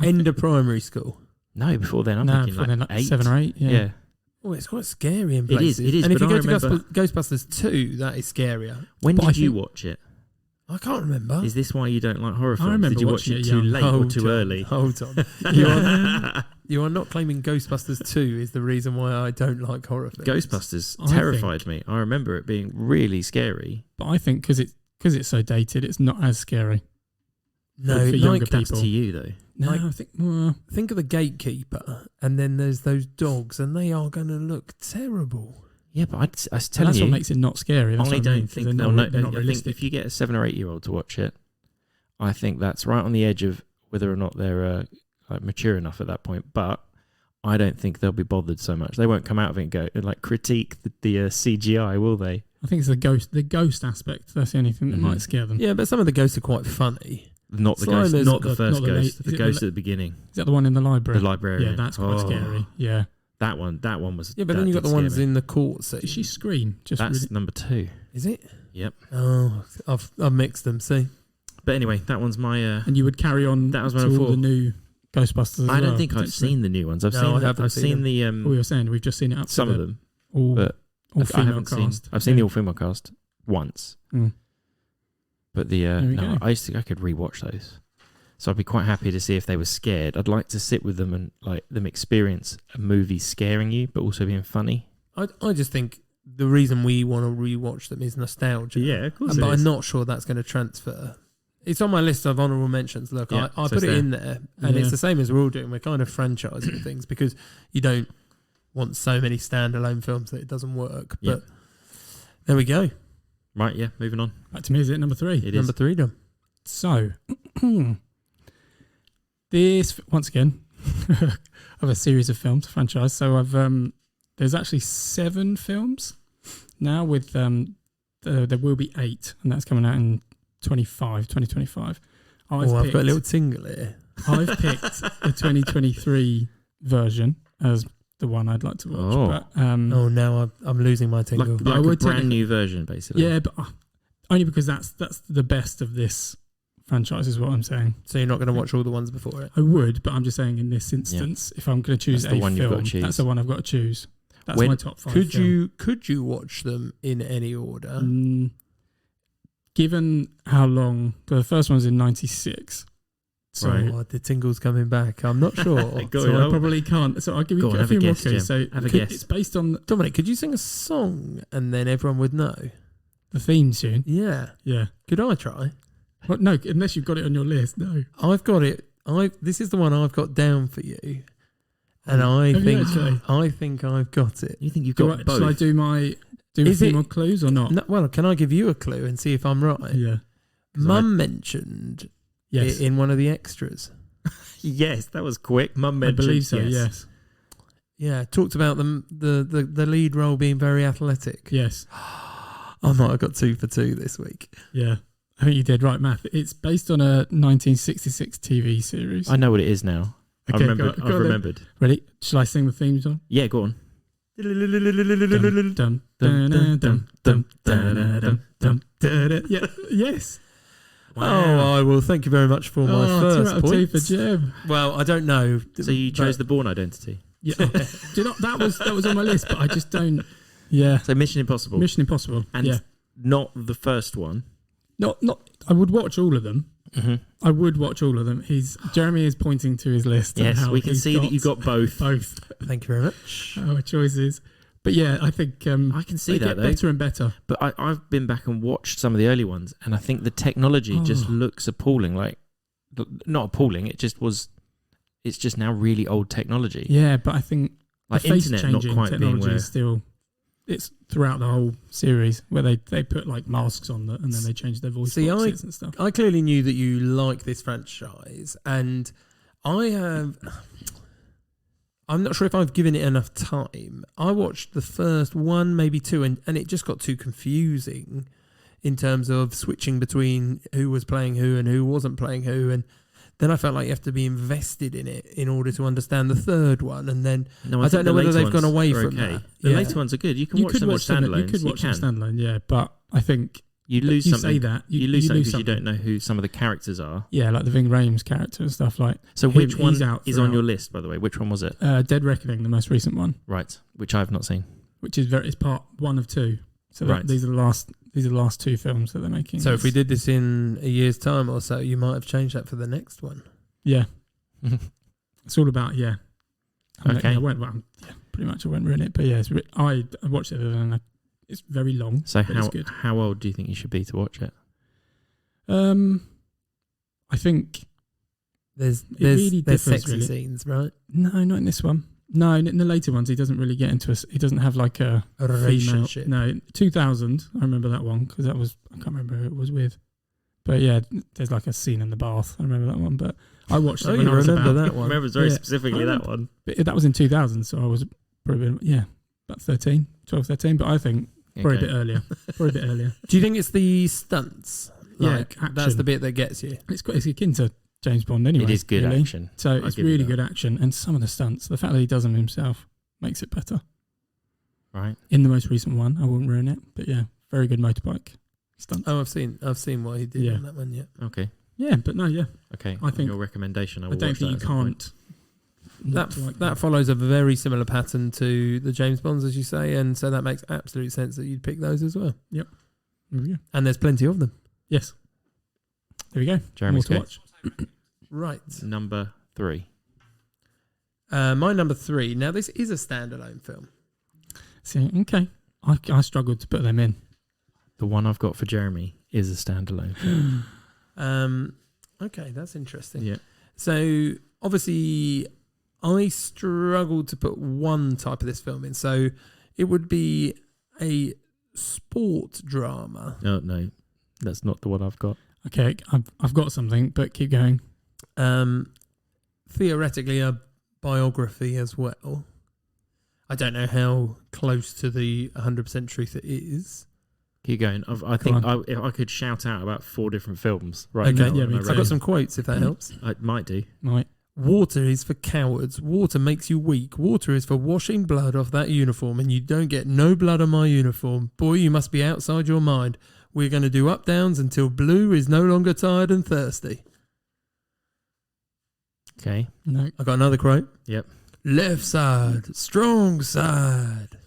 end of primary school? No, before then I'm No, thinking before like then, 8. 7 or 8. Yeah. Oh, it's quite scary in It is, places. it is, And if but you I go to remember- Ghostbusters 2, that is scarier. When But I did you think- watch it? I can't remember. Is this why you don't like horror films? remember Did you watch watching it it too young. late or Hold too on, early? Hold on. You are not claiming Ghostbusters 2 is the reason why I don't like horror films. Ghostbusters I terrified me. I remember it being really scary. But I think because it's so dated, it's not as scary. No, for like younger That's people. to you though. No, Like- I think. Well, think of the gatekeeper, and then there's those dogs, and they are going to look terrible. Yeah, but I was and telling that's you, what makes it not scary. That's I what mean, don't 'cause think they're they'll not, know. they're not I think realistic. if you get a 7 or 8 year old to watch it, I think that's right on the edge of whether or not they're like mature enough at that point. But I don't think they'll be bothered so much. They won't come out of it and go and like critique the CGI, will they? I think it's the ghost aspect. That's the only thing that Mhm. might scare them. Yeah, but some of the ghosts are quite funny. Not the Slimer's ghost, not the not first the ghost. is The it ghost the- at the beginning, Is that the one in the library? the librarian. Yeah, that's quite Oh, scary. Yeah. That one was. Yeah, but that then you got did the ones scare me. in the court scene. Did she scream? Just That's really, number 2. Is it? Yep. Oh, I've mixed them. See, But anyway, that one's my. and you would carry on That was to one of all four. the new Ghostbusters. As I don't well, think I've potentially. seen the new ones. I've No, seen. I haven't I've seen seen them. the We were saying we've just seen it up to some the of them, all, but all I female haven't seen. cast. I've seen the all female cast once, Mm. but the There we no, go. I used to. I could rewatch those, so I'd be quite happy to see if they were scared. I'd like to sit with them and like them experience a movie scaring you, but also being funny. I just think the reason we want to rewatch them is nostalgia. of but I'm not sure that's going to transfer. It's on my list of honourable mentions. Look, Yeah, I so put it's it there. in there, and Yeah. it's the same as we're all doing. We're kind of franchising things because you don't want so many standalone films that it doesn't work. Yeah. But there we go. Right, yeah. Moving on. Back to me, is it number 3? It is. Number 3 done. So, this once again of a series of films, franchise. So I've there's actually 7 films now. With there will be 8, and that's coming out in 2025. I've got a little tingle here. I've picked the 2023 version as the one I'd like to watch. Oh. But, Oh, now I'm losing my tingle. Like I a would brand technically- new version, basically. yeah, but only because that's the best of this franchise is what I'm saying. So you're not going to watch all the ones before it. I would, but I'm just saying in this instance, if I'm going to choose That's the a one you've film, got to choose. that's the one I've got to choose. That's When- my top 5. Could you watch them in any order? Given how long, the first one was in 96. So, Right. Oh, the tingle's coming back. I'm not sure. Go so on. I probably can't. So I'll give you Go on, a have few a more guess, clues. Jim. So Have a could- guess. it's based on Dominic, could you sing a song and then everyone would know? the theme tune. Yeah. Yeah. Could I try? Well, no, unless you've got it on your list. No. I've got it. This is the one I've got down for you, and I Have you think actually? I've got it. You think you've Do got I, both? shall I do my a Is few it- more clues or not? No, well, can I give you a clue and see if I'm right? Yeah. 'Cause Mum mentioned Yes. it in one of the extras. Yes, that was quick. Mum I mentioned. believe so. Yes. Yes. Yeah, talked about the lead role being very athletic. Yes. I might have got 2 for 2 this week. Yeah. I think you did right math. It's based on a 1966 TV series. I know what it is now. Okay, I remembered. go I've on then. remembered. Ready? Shall I sing the theme song? Yeah, go on. Dum, dum, dum, dum, dum, dum, dum, dum, dum. Yeah. Yes. Oh, I will. Thank you very much for my Oh, 2 first out of 2 point. for Jim. Well, I don't know. So you chose the Bourne Identity. Yeah. Do you know, that was on my list, but I just don't. Yeah. So Mission Impossible. Mission Impossible. And yeah. not the first one. Not. I would watch all of them. Mm-hmm. I would watch all of them. Jeremy is pointing to his list. and Yes, how we can he's see that you got both. both Thank you very much. our choices. But yeah, I think I can see they that get though. better and better. But I've been back and watched some of the early ones, and I think the technology just Oh. looks appalling. Like, not appalling. It just was. It's just now really old technology. Yeah, but I think Like the face internet not changing quite being technology where. is still. It's throughout the whole series where they put like masks on and then they change their voice See, boxes and stuff. I clearly knew that you like this franchise, and I have. I'm not sure if I've given it enough time. I watched the first one, maybe 2, and it just got too confusing in terms of switching between who was playing who and who wasn't playing who. And then I felt like you have to be invested in it in order to understand the third one. And then No, I don't think know the whether later they've gone ones away are from okay. that. The Yeah. later ones are good. You can You watch could them as watch them. You standalones. could watch them can. standalone. Yeah, but I think You lose you something. say that You lose something because you something. don't know who some of the characters are. Yeah, like the Ving Rhames character and stuff like. So Him, which one he's out is on throughout. your list, by the way? Which one was it? Dead Reckoning, the most recent one, Right, which I have not seen. which is it's part 1 of 2. So Right. these are the last 2 films that they're making. So if we did this in a year's time or so, you might have changed that for the next one. yeah, it's all about I Okay. won't pretty much I won't ruin it, but yeah, I watched it and it's very long. So but it's good. how old do you think you should be to watch it? I think There's really there's differs, sexy really. scenes, right? no, not in this one. No, in the later ones, he doesn't really get into us. He doesn't have like a A female. relationship. No, 2000. I remember that one because I can't remember who it was with. But yeah, there's like a scene in the bath. I remember that one. But I watched it Oh, when you I was remember about. that one? remember very Yeah. specifically that one. But that was in 2000, so I was probably about 13, 12, 13. But I think probably a bit earlier. Probably a bit earlier. Do you think it's the stunts? Yeah, Like, action. that's the bit that gets you. It's akin to James Bond anyway. It is good really. action. So I'll it's give you really that. good action, and some of the stunts, the fact that he does them himself, makes it better. Right. In the most recent one, I wouldn't ruin it, but yeah, very good motorbike stunt. Oh, I've seen what he did Yeah. on that one. Yeah. Okay. Yeah, but no, yeah, Okay. I think- your recommendation. I I will don't watch think you that at some point. can't. That follows a very similar pattern to the James Bonds, as you say, and so that makes absolute sense that you'd pick those as well. There we go. And there's plenty of them. Yes. There we go. Jeremy's More to go. watch. Right. Number 3. My number 3. Now, this is a standalone film. See, okay. I struggled to put them in. The one I've got for Jeremy is a standalone film. Okay, that's interesting. Yeah. So, obviously, I struggled to put one type of this film in. So, it would be a sport drama. No, that's not the one I've got. Okay, I've got something, but keep going. Theoretically, a biography as well. I don't know how close to the 100% truth it is. Keep going. I think if I could shout out about 4 different films right Okay, now. yeah, on me my too. I've radar. got some quotes if that helps. I might do. Right. Water is for cowards. Water makes you weak. Water is for washing blood off that uniform, and you don't get no blood on my uniform. Boy, you must be outside your mind. We're going to do up downs until Blue is no longer tired and thirsty. Okay. No. I got another quote. Yep. Left side, strong side.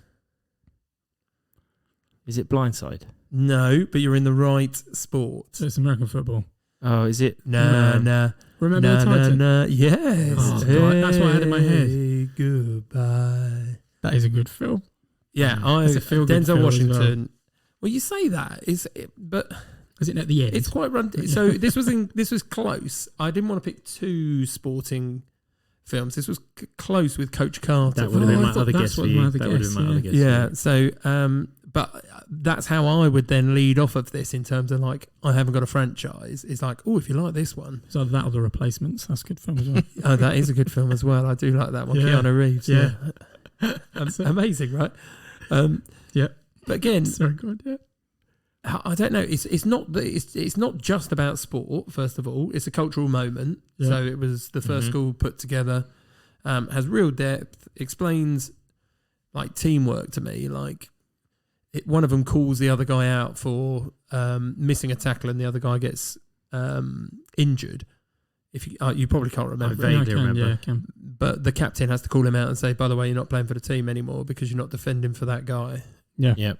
Is it Blindside? No, but you're in the right sport. So it's American football. Oh, is it? Nah. Remember the title? Yes. Oh, right, that's what I had in my head. Hey, goodbye. That is a good film. Yeah, It's a feel-good Denzel film as Washington. Well, you say that, but Is it at the end? it's quite run. So this was close. I didn't want to pick 2 sporting films. This was close with Coach Carter. That would have been I my thought other that's guess for what you. my That other would have been my other guess, guess. Yeah. for So, but that's how I would then lead off of this in terms of like I haven't got a franchise. It's like, oh, if you like this one, So that or The Replacements. That's a good film as well. oh, that is a good film as well. I do like that one. Yeah. Keanu Reeves. Yeah. Amazing, right? Yeah. But again, It's very good. Yeah. I don't know. It's not just about sport. First of all, it's a cultural moment. Yeah. So it was the first Mhm. school put together. Has real depth. Explains like teamwork to me. Like one of them calls the other guy out for missing a tackle, and the other guy gets injured. If you probably can't remember, vaguely I can, remember. Yeah, I can. but the captain has to call him out and say, "By the way, you're not playing for the team anymore because you're not defending for that guy." Yeah. Yep.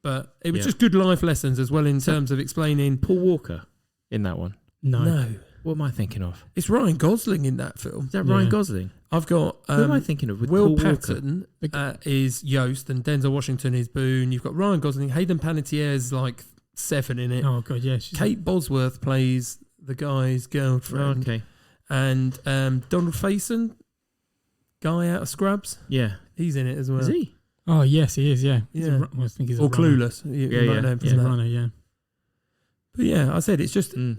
But it was Yeah. just good life lessons as well in terms of explaining. Paul Walker in that one. No. What am I thinking of? It's Ryan Gosling in that film. Is that Yeah. Ryan Gosling? I've got Who am I thinking of? With Will Paul Walker? Patton is Yost and Denzel Washington is Boone. You've got Ryan Gosling. Hayden Panettiere's like 7 in it. Oh god, yeah. Kate Bosworth plays the guy's Oh, girlfriend. okay. And Donald Faison, guy out of Scrubs, Yeah. he's in it as well. Is he? Oh yes, he is. Yeah. Yeah. I think he's a Or runner. Clueless. You Yeah, might yeah. know him from He's a that. runner. Yeah. But yeah, I said it's just Mm.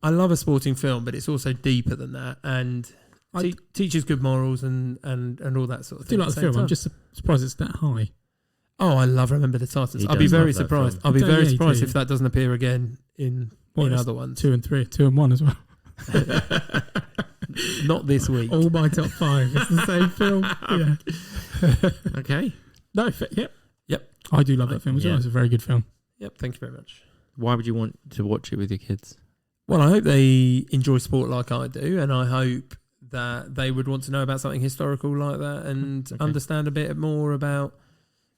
I love a sporting film, but it's also deeper than that, and teaches good morals and all that sort of I do thing. like at the same film. time. I'm just surprised it's that high. Oh, I love Remember the Titans. He I'll be does very love that surprised. film. I'll be Yeah, very you surprised do. if that doesn't appear again in Well, it's other ones. 2 and 3, 2 and 1 as well. Not this week. All my top 5. It's the same film. Yeah. Okay. No. Yep. Yep. I do love that film as well. Yeah. It's a very good film. Yep. Thank you very much. Why would you want to watch it with your kids? Well, I hope they enjoy sport like I do, and I hope that they would want to know about something historical like that and Okay. understand a bit more about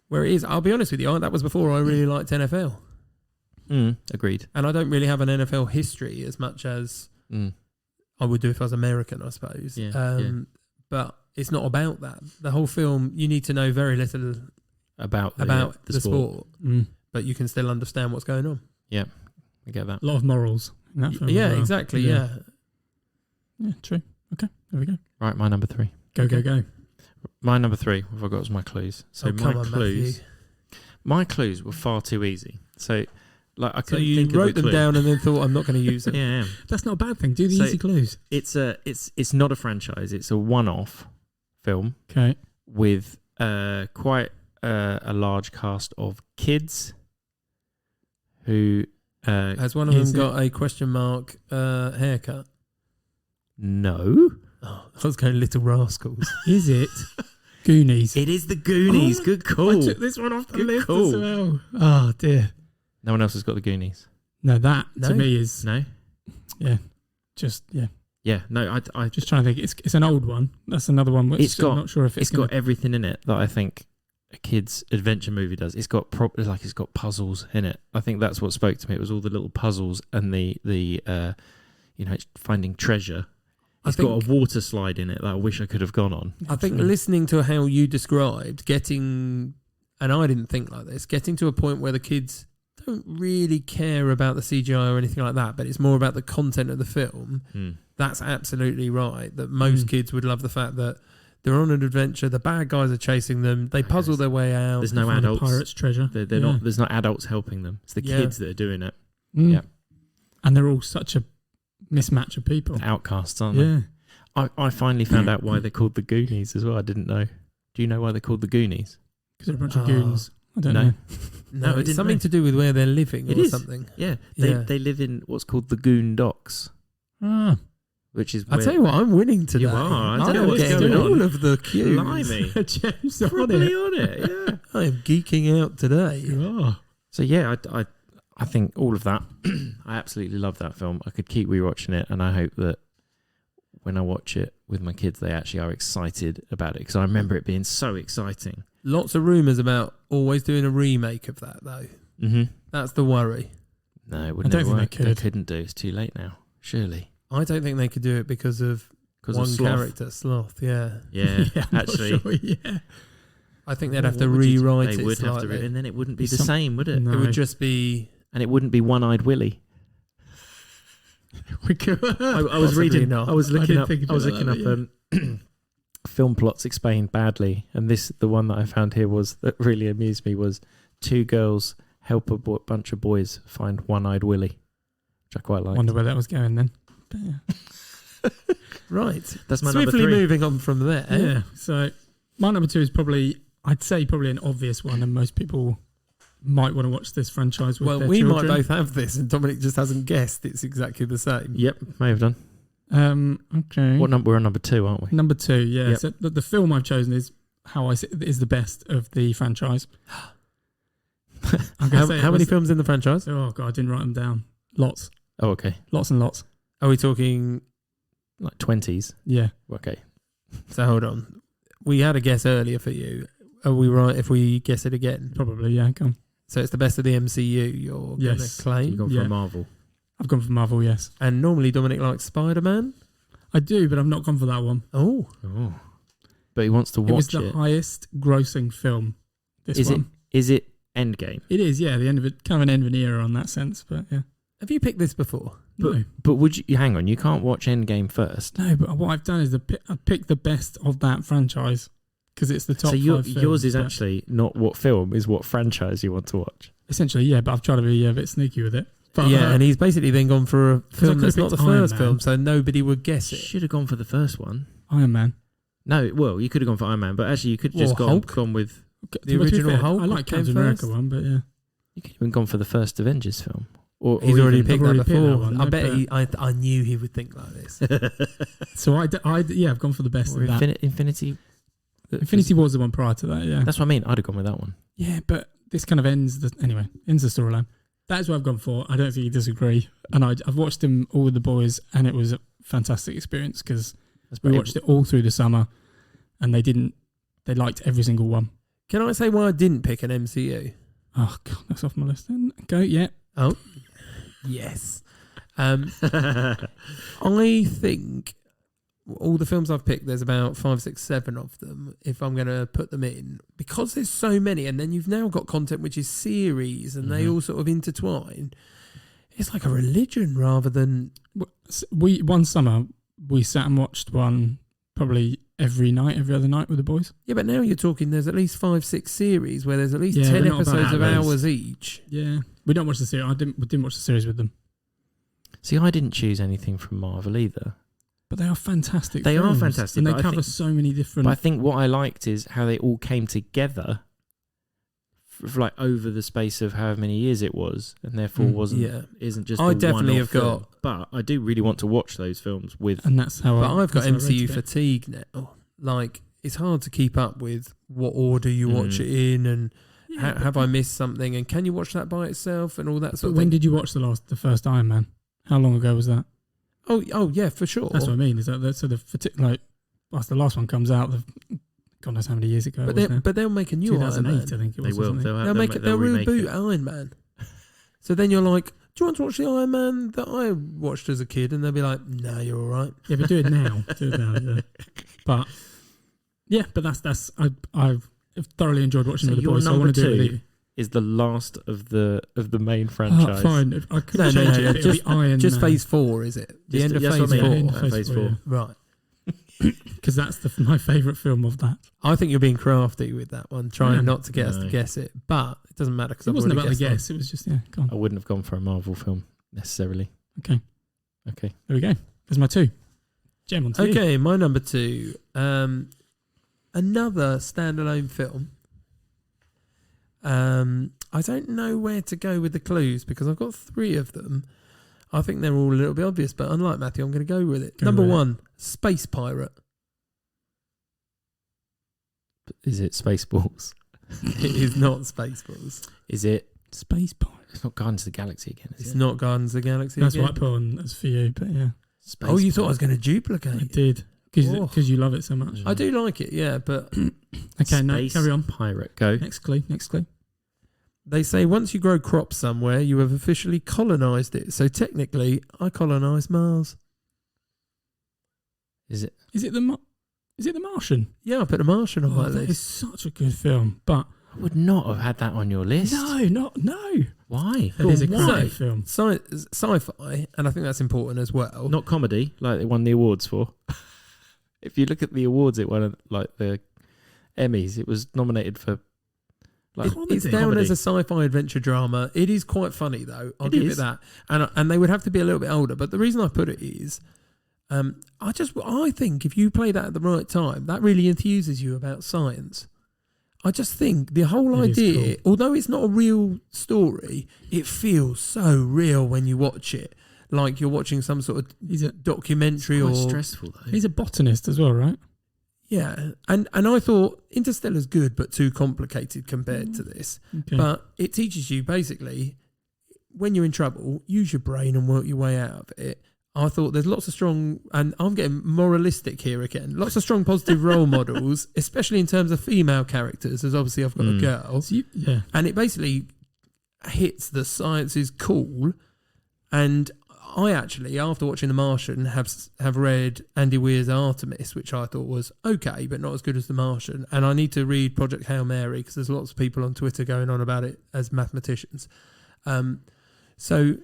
where it is. I'll be honest with you, that was before I really liked NFL, Agreed. and I don't really have an NFL history as much as I would do if I was American, I suppose. Yeah, But it's not about that. The whole film, you need to know very little About the sport, Mm. but you can still understand what's going on. I get that. A lot of morals in that film as Yeah, well. exactly. Yeah. Yeah, true. Okay, there we go. Right, my number 3. Go. My number 3, what have I got as my clues? So Oh, my come on, clues, Matthew. my clues were far too easy. So, like, I So couldn't you think wrote of a them clue. down and then thought, I'm not going to use them. Yeah, That's not a bad thing. Do the So- easy clues. it's not a franchise. It's a one-off film Okay. with quite a large cast of kids who Has one of Is them got a question mark haircut? no. Oh, I was going Little Rascals. Is it Goonies? It is the Goonies. Oh, Good call. I took this one off the Good list call. as well. Oh dear. No one else has got the Goonies. No, that No? to me is No. just Yeah. No. I just trying to think. It's an old one. That's another one. Which It's got- I'm not sure if it's it's got everything in it that I think a kid's adventure movie does. It's got it's got puzzles in it. I think that's what spoke to me. It was all the little puzzles and the it's finding treasure. It's got a water slide in it that I wish I could have gone on. I think listening to how you described getting, and I didn't think like this, getting to a point where the kids don't really care about the CGI or anything like that, but it's more about the content of the film. That's absolutely right. That most kids would love the fact that they're on an adventure, the bad guys are chasing them, they puzzle their way out. There's no Find a adults. pirate's treasure. They're not. There's not adults helping them. It's the Yeah. kids that are doing it. Yeah. And they're all such a mismatch of people. Outcasts, aren't they? Yeah. I finally found out why they're called the Goonies as well. I didn't know. Do you know why they're called the Goonies? Because they're a bunch of Oh. goons. I don't No. know. No, I it's didn't something know. to do with where they're living It or is. something. Yeah. Yeah. They live in what's called the Goon Docks, Ah. which is I tell you what, I'm winning today. You are. I don't I'm know what's getting going on. all of the cues. Blimey. James on Probably it. on it. Yeah. I am geeking out today. You are. So yeah, I think all of that. I absolutely love that film. I could keep rewatching it, and I hope that when I watch it with my kids, they actually are excited about it because I remember it being so exciting. Lots of rumours about always doing a remake of that, though. Mm-hmm. That's the worry. No, it wouldn't I don't think work. they They could. couldn't do. It's too late now. Surely I don't think they could do it because of because one of Sloth. character, Sloth. Yeah, Yeah, I'm not actually, sure, yeah. I think they'd have to What would you do? rewrite They it would have to, slightly. and then it wouldn't be Be the some- same, would it? No. It would just be. And it wouldn't be One-Eyed Willie. We could. I was Possibly reading. not. I was I looking didn't up. think of I was it looking like up that, film plots explained badly, and the one that I found here was that really amused me was 2 girls help a bunch of boys find One-Eyed Willie, which I quite liked. Wonder where that was going then. But yeah. Right. That's my number Swiftly 3. moving on from there. Yeah. So my number 2 is probably, I'd say, probably an obvious one, and most people might want to watch this franchise with Well, their we children. might both have this, and Dominic just hasn't guessed. It's exactly the same. Yep, may have done. Okay. What number? We're on number 2, aren't we? Number 2, yeah. Yep. So the film I've chosen is is the best of the franchise. I'm gonna say it How many was- films in the franchise? Oh god, I didn't write them down. Lots, Oh, okay. lots and lots. Are we talking? Like 20s. Yeah. Okay. So hold on. We had a guess earlier for you. Are we right if we guess it again? Probably, yeah. Go on. So it's the best of the MCU. You're Yes. going to You've claim. gone Yeah. for Marvel. I've gone for Marvel, yes. And normally Dominic likes Spider-Man. I do, but I've not gone for that one. Oh, Oh. But he wants to It was watch the it. highest grossing film. This Is one. Is it Endgame? It is, yeah. The end of it, kind of an end of an era on that sense, but yeah. have you picked this before? No, But would you hang on? You can't watch Endgame first. no. But what I've done is I picked the best of that franchise because it's the top So 5 films. yours is but actually not what film, is what franchise you want to watch. essentially, yeah. But I've tried to be a bit sneaky with it. But Yeah, and he's basically then gone for a film could've that's not the picked Iron first Man. film, so nobody would guess it. Should have gone for the first one. Iron Man. No, well, you could have gone for Iron Man, but actually you could have Or just Hulk. gone with. The To be original fair, Hulk I like came Captain America first. one, but yeah. You could have even gone for the first Avengers film. Or He's already even- picked that already picked before. that one, I no, bet but- I knew he would think like this. So I've gone for the best or of that. Infinity. Infinity War was the one prior to that, yeah. That's what I mean. I'd have gone with that one. Yeah, but this kind of ends the storyline. That's what I've gone for. I don't think you disagree. And I've watched them all with the boys, and it was a fantastic experience because we watched it all through the summer, and they liked every single one. Can I say why I didn't pick an MCU? Oh god, that's off my list. Then go, yeah. Oh, yes. I think all the films I've picked, there's about 5, 6, 7 of them. If I'm going to put them in, because there's so many, and then you've now got content which is series, and they Mhm. all sort of intertwine. It's like a religion rather than. One summer we sat and watched one probably every other night with the boys. Yeah, but now you're talking. There's at least 5-6 series where there's at least Yeah, 10 they're not episodes of bad. hours each. Yeah, we don't watch the series. We didn't watch the series with them, See, I didn't choose anything from Marvel either. but they are fantastic. They are films, fantastic, and they but I cover think- so many different. But I think what I liked is how they all came together for like over the space of however many years it was, and therefore isn't just. I a definitely one-off have film. But I do really want to watch those films with. and that's how. But I've got that's how I MCU rated it. fatigue now. Like, it's hard to keep up with what order you watch it in, and Yeah, have I missed something, and can you watch that by itself, and all that But sort of when thing. did you watch the first Iron Man? How long ago was that? Oh yeah, for sure. That's what I mean. Is that so? Once the last one comes out, God knows how many years ago. But they'll make a new Iron 2008, Man. I think it was. They will. wasn't it? They'll remake reboot it. Iron Man. So then you're like, do you want to watch the Iron Man that I watched as a kid? And they'll be like, no, you're all right. Yeah, but do it now. Yeah. But yeah, but that's I've thoroughly enjoyed watching So with the your boys. So I number want to do it with 2 you. is the last of the main franchise. Fine. If I could No, change no, it. It'd be Iron Just Man. phase 4, is it? The end of That's phase what I 4. mean. Phase Phase 4, 4. yeah. Right. Because that's my favourite film of that. I think you're being crafty with that one, trying Yeah. not to get us to No. guess it. But it doesn't matter because It wasn't about the guessed guess. It was just go on. I wouldn't have gone for a Marvel film necessarily. Okay. Okay. There we go. There's my 2. Gem on 2. Okay, my number 2. Another standalone film. I don't know where to go with the clues because I've got 3 of them. I think they're all a little bit obvious, but unlike Matthew, I'm going to go with it. Go Number with it. 1, Space Pirate. Is it Spaceballs? It is not Spaceballs. Is it? Space Pirate. It's not Guardians of the Galaxy again. Is It's it? not Guardians of the Galaxy That's again. what I put on as for you, but yeah. Oh, you thought I Spaceballs. was going to I duplicate? did. Oh. Because you love it so much. I do like it, yeah, but Okay, no, Space carry on. Pirate. Go. Next clue. they say once you grow crops somewhere, you have officially colonised it. So technically, I colonised Mars. Is it? Is it the Martian? Yeah, I put a Martian on my That list. is such a good film, but I would not have had that on your list. no. Why? That is a Why? great film. Sci-fi, and I think that's important as well. Not comedy, like it won the awards for. If you look at the awards, it won like the Emmys. It was nominated for. Like, It's down as a sci-fi adventure drama. It is quite funny though. I'll give it that. And they would have to be a little bit older. But the reason I put it is, I think if you play that at the right time, that really enthuses you about science. I just think the whole It is idea, cool. although it's not a real story, it feels so real when you watch it. Like you're watching some sort of He's a documentary quite or stressful though. he's a botanist as well, right? yeah. And I thought Interstellar's good but too complicated compared to this. Okay. But it teaches you basically when you're in trouble, use your brain and work your way out of it. I thought there's lots of strong, and I'm getting moralistic here again, lots of strong positive role models, especially in terms of female characters, as obviously I've got a girl. So yeah. And it basically hits the science is cool. And I actually, after watching The Martian, have read Andy Weir's Artemis, which I thought was okay, but not as good as The Martian. And I need to read Project Hail Mary because there's lots of people on Twitter going on about it as mathematicians. So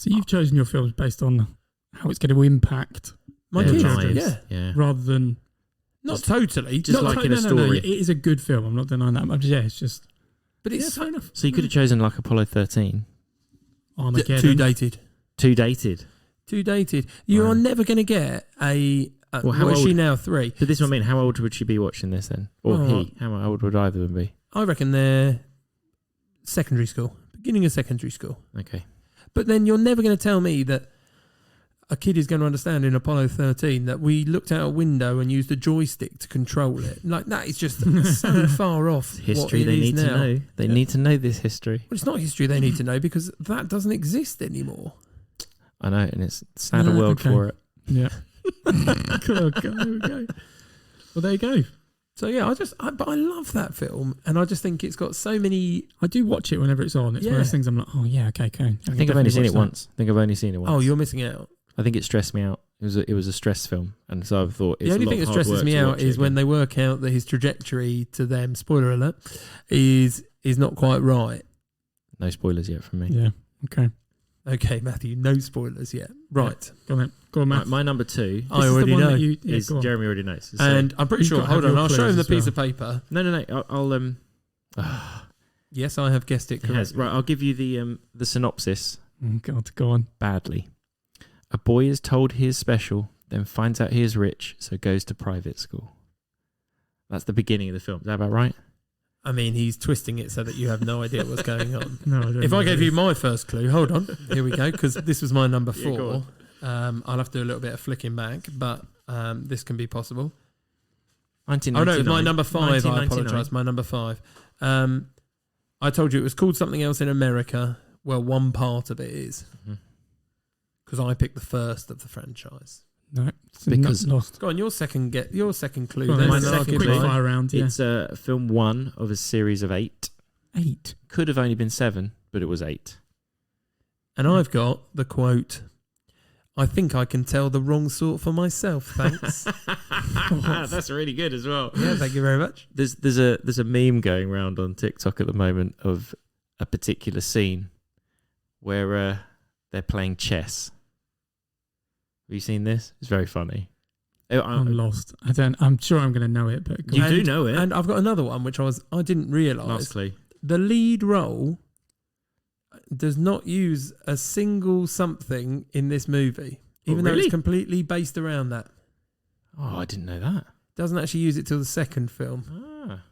you've chosen your films based on how it's going to impact my Their kids, lives. yeah, rather than not totally, Just like in a story. It is a good film. I'm not denying that. But yeah, it's just but it's fair enough. So you could have chosen like Apollo 13. Armageddon. too dated. Too dated. Too dated. You Right. are never going to get a. Well, how what is she old- now? 3. But this is what I mean. How old would she be watching this then? Or Oh. he? How old would either of them be? I reckon they're secondary school, beginning of secondary school. Okay. But then you're never going to tell me that a kid is going to understand in Apollo 13 that we looked out a window and used a joystick to control it. Like, that is just so far off. History what it they is need to now. know. They need to know this history. Well, it's not history they need to know because that doesn't exist anymore. I know, and it's sad a No, world okay. for it. Yeah. Cool, go. Well, there you go. So yeah, but I love that film, and I just think it's got so many. I do watch it whenever it's on. It's one of Yeah. those things I'm like, oh yeah, okay. I think I've only seen it once. Oh, you're missing out. I think it stressed me out. It was a stress film, and so I thought it's The only a lot thing of that hard stresses work me to out watch is it when again. they work out that his trajectory to them, spoiler alert, is not quite right. No spoilers yet from me. Yeah. Okay. Okay, Matthew, no spoilers yet. Right. Go on, then. Go on, Matt. Right, my number 2 I already know. is go on. Jeremy already knows. So, And I'm pretty You've sure, got to hold have on, your I'll show him the clues piece as of paper. no. I'll Yes, I have guessed it it has. correctly. Right, I'll give you the synopsis. God, go on. Badly. A boy is told he is special, then finds out he is rich, so goes to private school. That's the beginning of the film. Is that about right? I mean, he's twisting it so that you have no idea what's going on. No, I don't If know I what gave it you is. my first clue, hold on, here we go, because this was my number Yeah, go 4. I'll have to do a little bit of flicking back, but this can be possible. 1999. Oh no, my number 5. I 1999. apologise. My number 5. I told you it was called something else in America. Well, one part of it is Mhm. because I picked the first of the franchise. No, it's Because- not lost. Go on, your second clue. Go on, then, my and then. I'll second give quick clue. mine. fire round. Yeah. It's film 1 of a series of 8. 8. Could have only been 7, but it was 8. And I've got the quote. I think I can tell the wrong sort for myself. Thanks. That's really good as well. Yeah, thank you very much. There's a meme going around on TikTok at the moment of a particular scene where they're playing chess. Have you seen this? It's very funny. I'm lost. I'm sure I'm going to know it, but go You on. do know it. And I've got another one which I didn't realise. Last clue. The lead role does not use a single something in this movie, even though really? it's completely based around that. Oh, I didn't know that. Doesn't actually use it till the second film. Ah.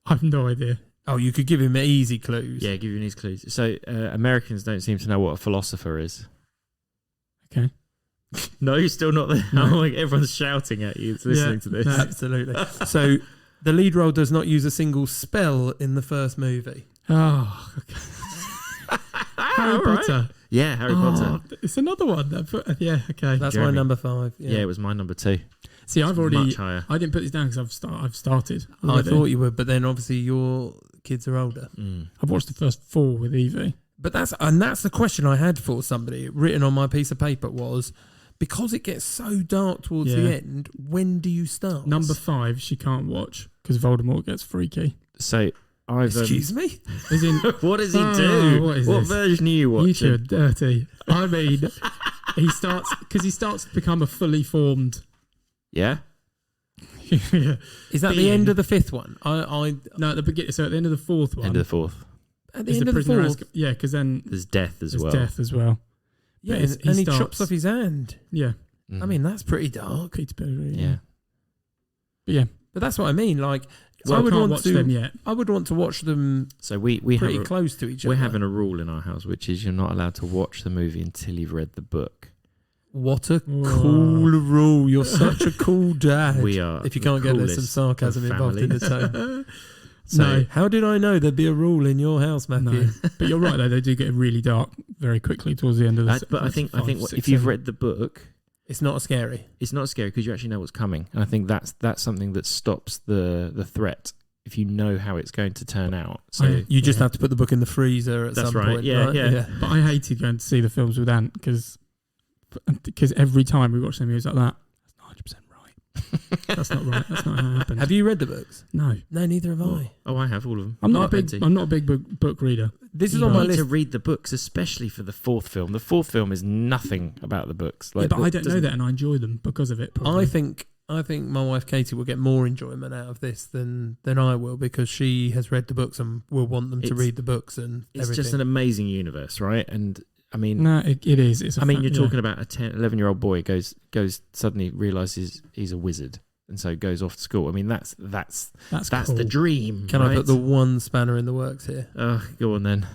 I have no idea. Oh, you could give him easy clues. Yeah, give you these clues. So Americans don't seem to know what a philosopher is. Okay. No, you're still not there. No. Oh, like everyone's shouting at you listening to this. no. Absolutely. So the lead role does not use a single spell in the first movie. Oh, okay. Harry All right. Potter. Yeah, Harry Oh, Potter. it's another one. Yeah, okay. That's Jeremy. my number 5. Yeah. it was my number 2. See, I've already. Much higher. I didn't put this down because I've started. I already. thought you would, but then obviously your kids are older. I've watched the first 4 with Evie. But that's the question I had for somebody written on my piece of paper was, because it gets so dark towards the Yeah. end, when do you start? Number 5, she can't watch because Voldemort gets freaky. So I've. Excuse me? As in, What does he Oh, what what is what this? version are you watching? you two are dirty. I mean, he starts to become a fully formed. Yeah. Yeah. Is that the Being- end of the 5th one? I No, at the beginning. So at the end of the 4th one, End of the 4th. at the is end of the prisoner 4th. yeah, because then There's death as there's well. death as well. Yeah, But and he starts- chops off his hand. Yeah, Mhm. I mean, that's pretty dark. Peter Pettigrew. yeah. But yeah. But that's what I mean. Like, So I would can't want watch to. them yet. I would want to watch them So we pretty have close to each we're other. having a rule in our house, which is you're not allowed to watch the movie until you've read the book. What a Whoa. cool rule! You're such a cool dad. We are. If you the can't get there's some coolest sarcasm of involved in the families. tone. So, No. How did I know there'd be a rule in your house, Matthew? No, but you're right though. They do get really dark very quickly towards the end of the. but I think if you've read the book, It's not scary. it's not scary because you actually know what's coming, and I think that's something that stops the threat if you know how it's going to turn out. So You just Yeah. have to put the book in the freezer at That's some right. point. Yeah, right? yeah. But I hated going to see the films with Ant because every time we watched them, he was like that. That's 100% right. That's not right. That's not how it happened. Have you read the books? No, No, neither have I. oh, I have all of them. I'm not Yeah, a big. plenty. I'm not a big book reader. This is You on my need to list. read the books, especially for the 4th film. The 4th film is nothing about the books. Yeah, but I don't know doesn't- that, and I enjoy them because of it. Probably. I think my wife Katie will get more enjoyment out of this than I will, because she has read the books and will want them to It's- read the books and It's everything. just an amazing universe, right? And I mean, No, it is. It's. I mean, you're talking about a 10, 11-year-old boy goes suddenly realizes he's a wizard, and so goes off to school. I mean, that's That's the cool. dream. Can right? I put the one spanner in the works here? Oh, go on then.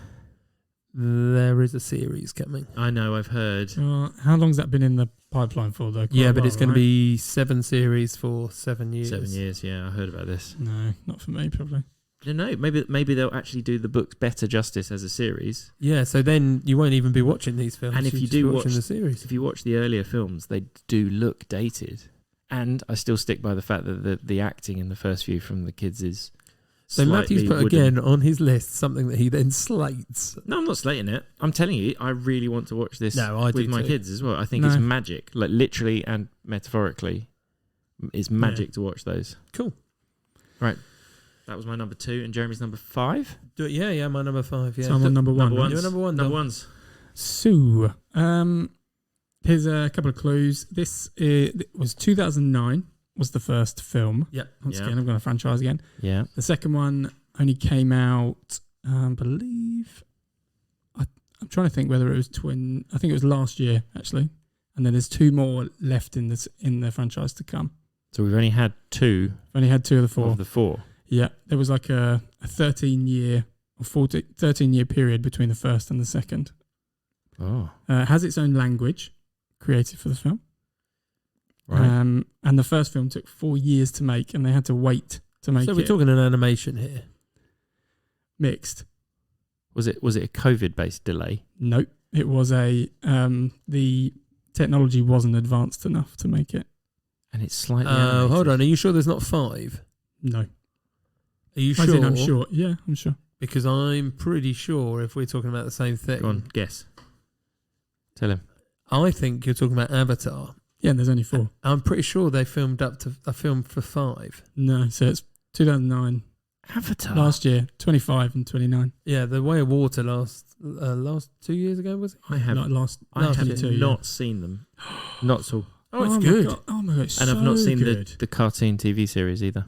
There is a series coming. I know, I've heard. How long's that been in the pipeline for, though? Quite Yeah, a but while, it's going right? to be 7 series for 7 years. 7 years, yeah, I heard about this. No, not for me, probably. I don't know. Maybe they'll actually do the books better justice as a series. Yeah, so then you won't even be watching these films. And if you'll you just do be watching watch- the series. If you watch the earlier films, they do look dated. And I still stick by the fact that the acting in the first few from the kids is So Matthew's slightly put wooden. again on his list something that he then slates. No, I'm not slating it. I'm telling you, I really want to watch this No, I do with my too. kids as well. I think No. it's magic, like literally and metaphorically. It's magic to watch those. Cool. Right. That was my number 2, and Jeremy's number 5. Yeah, my number 5. Yeah. So I'm on number one. Number right? ones. You're number one, Number Dom. ones. So, here's a couple of clues. This was 2009 was the first film. Yeah. Once Yeah. again, I'm going to franchise again. Yeah. The second one only came out, I believe. I'm trying to think whether it was I think it was last year actually, and then there's 2 more left in the franchise to come. So we've only had 2 I've only had 2 of the 4. of the 4. Yeah, there was like a 13-year or 13-year period between the first and the second. Oh, It has its own language created for the film. right. And the first film took 4 years to make, and they had to wait to make it. So we're talking an animation here. Mixed. Was it a COVID-based delay? Nope. It was the technology wasn't advanced enough to make it. And it's slightly Oh, animated. hold on. Are you sure there's not 5? No. Are you As sure? in, I'm sure. Yeah, I'm sure. Because I'm pretty sure if we're talking about the same thing. Go on, guess. Tell him. I think you're talking about Avatar. Yeah, and there's only 4. I'm pretty sure they filmed for 5. No, so it's 2009. Avatar. Last year, 25 and 29. Yeah, The Way of Water last 2 years ago, was it? I have Like last I have 22, yeah. not seen them. Not so. Oh, it's my good. God. Oh my god, it's And so I've not seen good. the cartoon TV series either.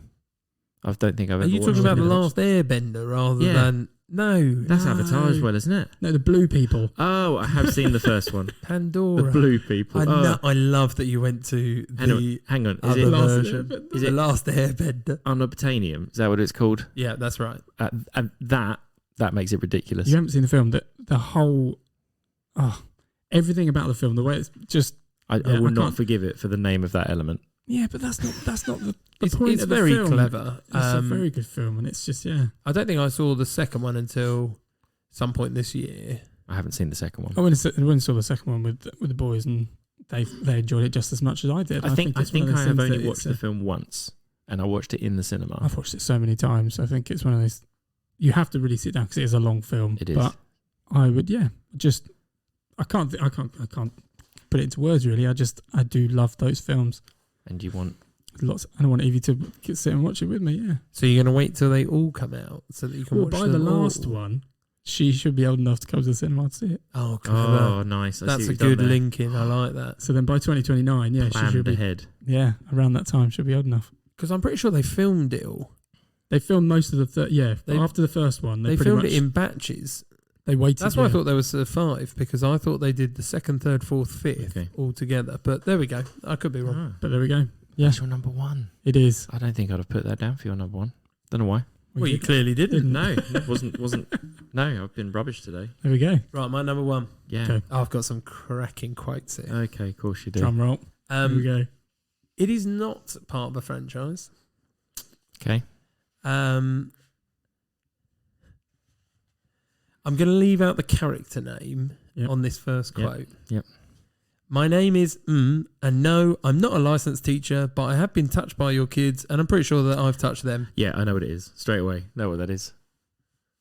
I don't think I've Are ever you watched talking about The any of Last Airbender rather Yeah. than... No. That's No. Avatar as well, isn't it? No, the blue people. Oh, I have seen the first one. Pandora. The blue people. I love that you went to the Hang on. Is other it Last version. Airbender? Is it Last Airbender? unobtainium? Is that what it's called? Yeah, that's right. And that makes it ridiculous. You haven't seen the film. The whole... Oh, everything about the film, the way it's just... I Yeah, will I not can't- forgive it for the name of that element. Yeah, but that's not the It's point of the very film. clever. It's a very good film, and it's just, yeah. I don't think I saw the second one until some point this year. I haven't seen the second one. I went and saw the second one with the boys, and they enjoyed it just as much as I did. I think it's one of I those have things only that watched the it's film once, and I watched it in the cinema. I've watched it so many times. I think it's one of those... You have to really sit down because it is a long film. It is. But I would, just... I can't put it into words, really. I do love those films. And you want Lots. I don't want Evie to sit and watch it with me, yeah. So you're going to wait till they all come out so that you can Well, watch by the them last all? one, she should be old enough to come to the cinema to see it. Oh, clever. Oh, nice. I That's see a what you've good done there. link in. I like that. So then by 2029, yeah, she Planned should be... ahead. Yeah, around that time, she'll be old enough. Because I'm pretty sure they filmed it all. They filmed most of the... They- after the first one, They pretty filmed much, it in batches. They waited. That's why I thought there was 5, because I thought they did the 2nd, 3rd, 4th, 5th Okay. all together. But there we go. I could be wrong. Ah, But there we go. Yeah, that's your number one. it is. I don't think I'd have put that down for your number one. Don't know why. Well, you clearly didn't. No, it wasn't. No, I've been rubbish today. There we go. Right, my number 1. Yeah. Okay. I've got some cracking quotes here. Okay, of course you do. Drum roll. There we go. It is not part of a franchise. Okay. I'm going to leave out the character name Yep. on this first Yep. quote. Yep. My name is and no, I'm not a licensed teacher, but I have been touched by your kids, and I'm pretty sure that I've touched them. Yeah, I know what it is. Straight away. Know what that is.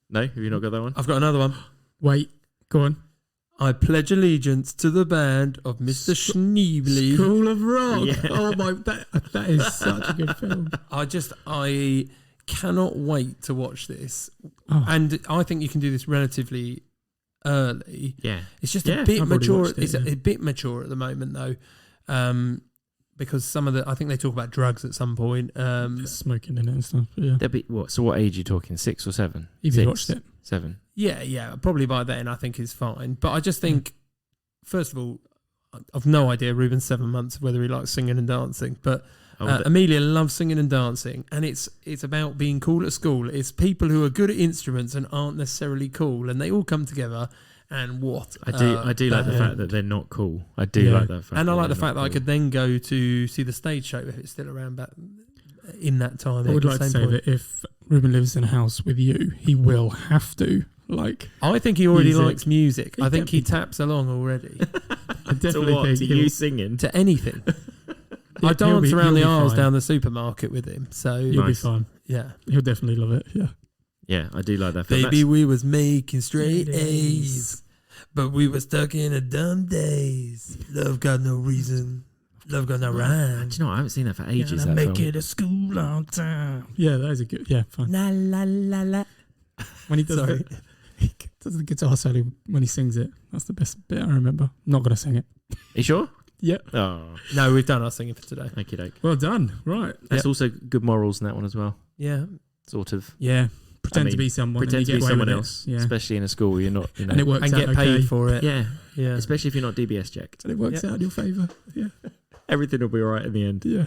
No? Have you not got that one? I've got another one. Wait, go on. I pledge allegiance to the band of Mr. Schneebly. School of Rock. Yeah. Oh my, that is such a good film. I cannot wait to watch this. Oh, And I think you can do this relatively early. Yeah. It's just Yeah, a bit I've already mature. watched it, It's yeah. a bit mature at the moment, though, because some of I think they talk about drugs at some point. there's smoking in it and stuff. But yeah, That'd be what? So what age are you talking? 6 or 7? Evie 6, watched it. 7. yeah, probably by then I think is fine. But I just think, first of all, I've no idea Ruben's 7 months whether he likes singing and dancing, but. Amelia loves singing and dancing, and it's about being cool at school. It's people who are good at instruments and aren't necessarily cool, and they all come together. And what I do like the band. fact that they're not cool. I do Yeah. like that fact. And I like the they're fact that not I could then go to see the stage show if it's still around back in that time. I would at the like to same say point. that if Ruben lives in a house with you, he will have to I think he already music. likes music. He I think he definitely- taps along already I definitely to what? think To he'll- you singing? to anything. I he'll dance be- around the he'll be aisles fine. down the supermarket with him. So You'll Nice. be fine. yeah, He'll definitely love it. Yeah. Yeah, I do like that fact. baby, we was making straight Straight A's, but we were stuck in a dumb days. Love got no reason. Love got no rhyme. Do you know what? I haven't seen that for ages. Gonna That make film. it a school on time. Yeah, that is a good. Yeah, fine. La la la la. When he does Sorry. he does the guitar solo when he sings it. That's the best bit I remember. I'm not going to sing it. You sure? Yeah. Oh, No, we've done our singing for today. thank you, doke. Well done. Right. That's also good morals in that one as well. Yeah. Sort of. Yeah. Pretend to mean, be someone. Pretend and to you be get away someone with else, it. Yeah. especially in a school. You're not, And it works And out get paid okay. for it. Yeah, Yeah. especially if you're not DBS checked. And it works out in your favour. Yeah. Everything will be all right in the end. Yeah.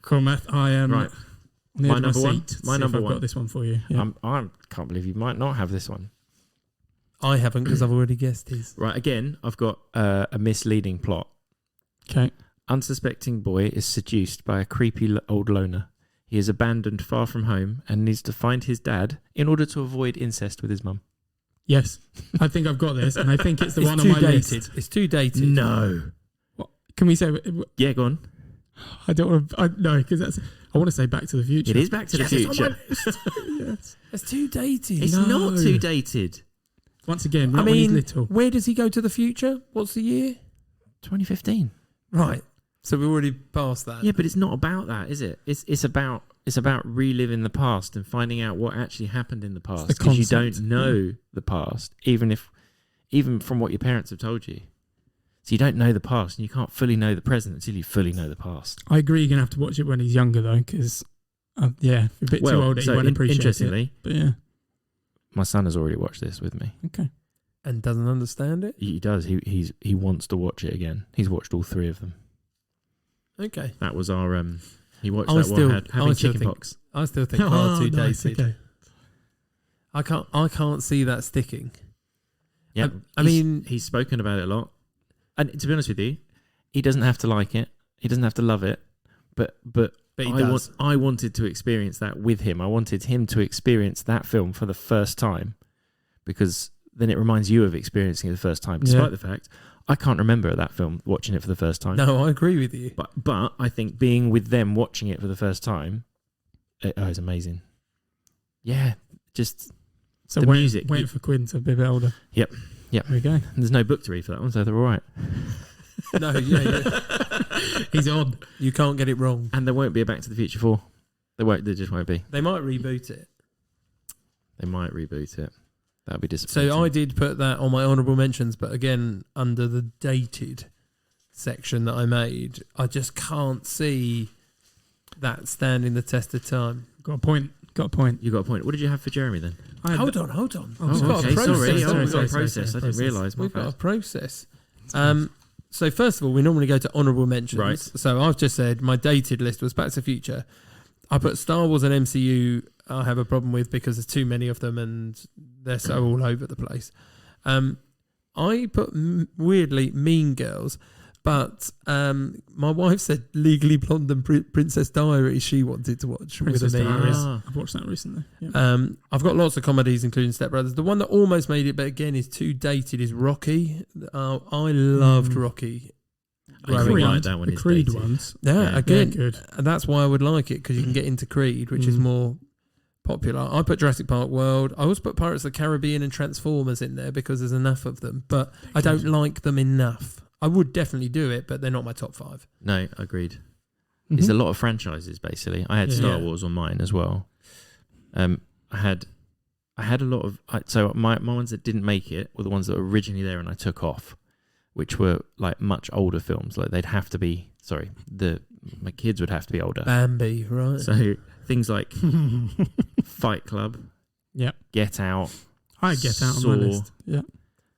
Cool, Matt. I am Right. on the My edge of number my one? seat. to My see if number I've one. got this one for you. Yeah. I can't believe you might not have this one. I haven't because I've already guessed his. Right, again, I've got a misleading plot. Okay. Unsuspecting boy is seduced by a creepy old loner. He is abandoned far from home and needs to find his dad in order to avoid incest with his mum. Yes. I think I've got this, and I think it's the It's one on too my dated. list. It's too dated. No. Can we say? Yeah, go on. I don't want to. No, because that's. I want to say Back to the Future. It is Back to the Yes, it's on Future. Yes. It's too dated. It's No. not too dated. Once again, I not when he's mean, little. where does he go to the future? What's the year? 2015. Right. So we're already past that. Yeah, but it's not about that, is it? It's about reliving the past and finding out what actually happened in the past the because you concept, don't know the past, even from what your parents have told you. So you don't know the past, and you can't fully know the present until you fully know the past. I agree. You're gonna have to watch it when he's younger, though, because yeah, a bit too old. He won't appreciate it. Interestingly, But yeah, my son has already watched this with me. okay. And doesn't understand it? He does. He wants to watch it again. He's watched all three of them. Okay. That was our He watched I that still- one having I still chicken think- pox. I still think Oh, far too nice, dated. okay. I can't see that sticking. Yeah, I mean- he's spoken about it a lot. And to be honest with you, he doesn't have to like it. He doesn't have to love it. But But he does. I wanted to experience that with him. I wanted him to experience that film for the first time because then it reminds you of experiencing it the first time, despite Yeah. the fact I can't remember that film watching it for the first time. No, I agree with you. But I think being with them watching it for the first time, it's amazing. Yeah, just So The music. wait for Quinn to be a bit older. Yep. There we go. there's no book to read for that one, so they're all right. No, yeah. He's on. You can't get it wrong. And there won't be a Back to the Future 4. There just won't be. They might reboot it. They might reboot it. That'd be disappointing. So I did put that on my honourable mentions, but again, under the dated section that I made, I just can't see that standing the test of time. Got a point. You got a point. What did you have for Jeremy then? Hold on. Oh, We've got okay. a process. Sorry. We've got a sorry, process. I didn't realise. We've got a process. So first of all, we normally go to honourable mentions. Right. So I've just said my dated list was Back to the Future. I put Star Wars and MCU I have a problem with because there's too many of them and they're so all over the place. I put, weirdly, Mean Girls, but my wife said Legally Blonde and Princess Diaries she wanted to watch Princess with me. Diaries. Ah. I've watched that recently. Yeah. I've got lots of comedies, including Step Brothers. The one that almost made it, but again is too dated, is Rocky. I loved Rocky. I really like that one. The It's Creed dated. ones. Yeah, Yeah. again, They're good. and that's why I would like it, because you can get into Creed, which is more popular. I put Jurassic Park World. I also put Pirates of the Caribbean and Transformers in there because there's enough of them, but I don't like them enough. I would definitely do it, but they're not my top 5. No, agreed. Mhm. It's a lot of franchises, basically. I had Yeah. Star Wars on mine as well. I had a lot of... So my ones that didn't make it were the ones that were originally there and I took off, which were like much older films. Like they'd have to be... Sorry, my kids would have to be older. Bambi, right? So things like Fight Club, Yeah. Get Out, I get out on Saw. my list. Yeah.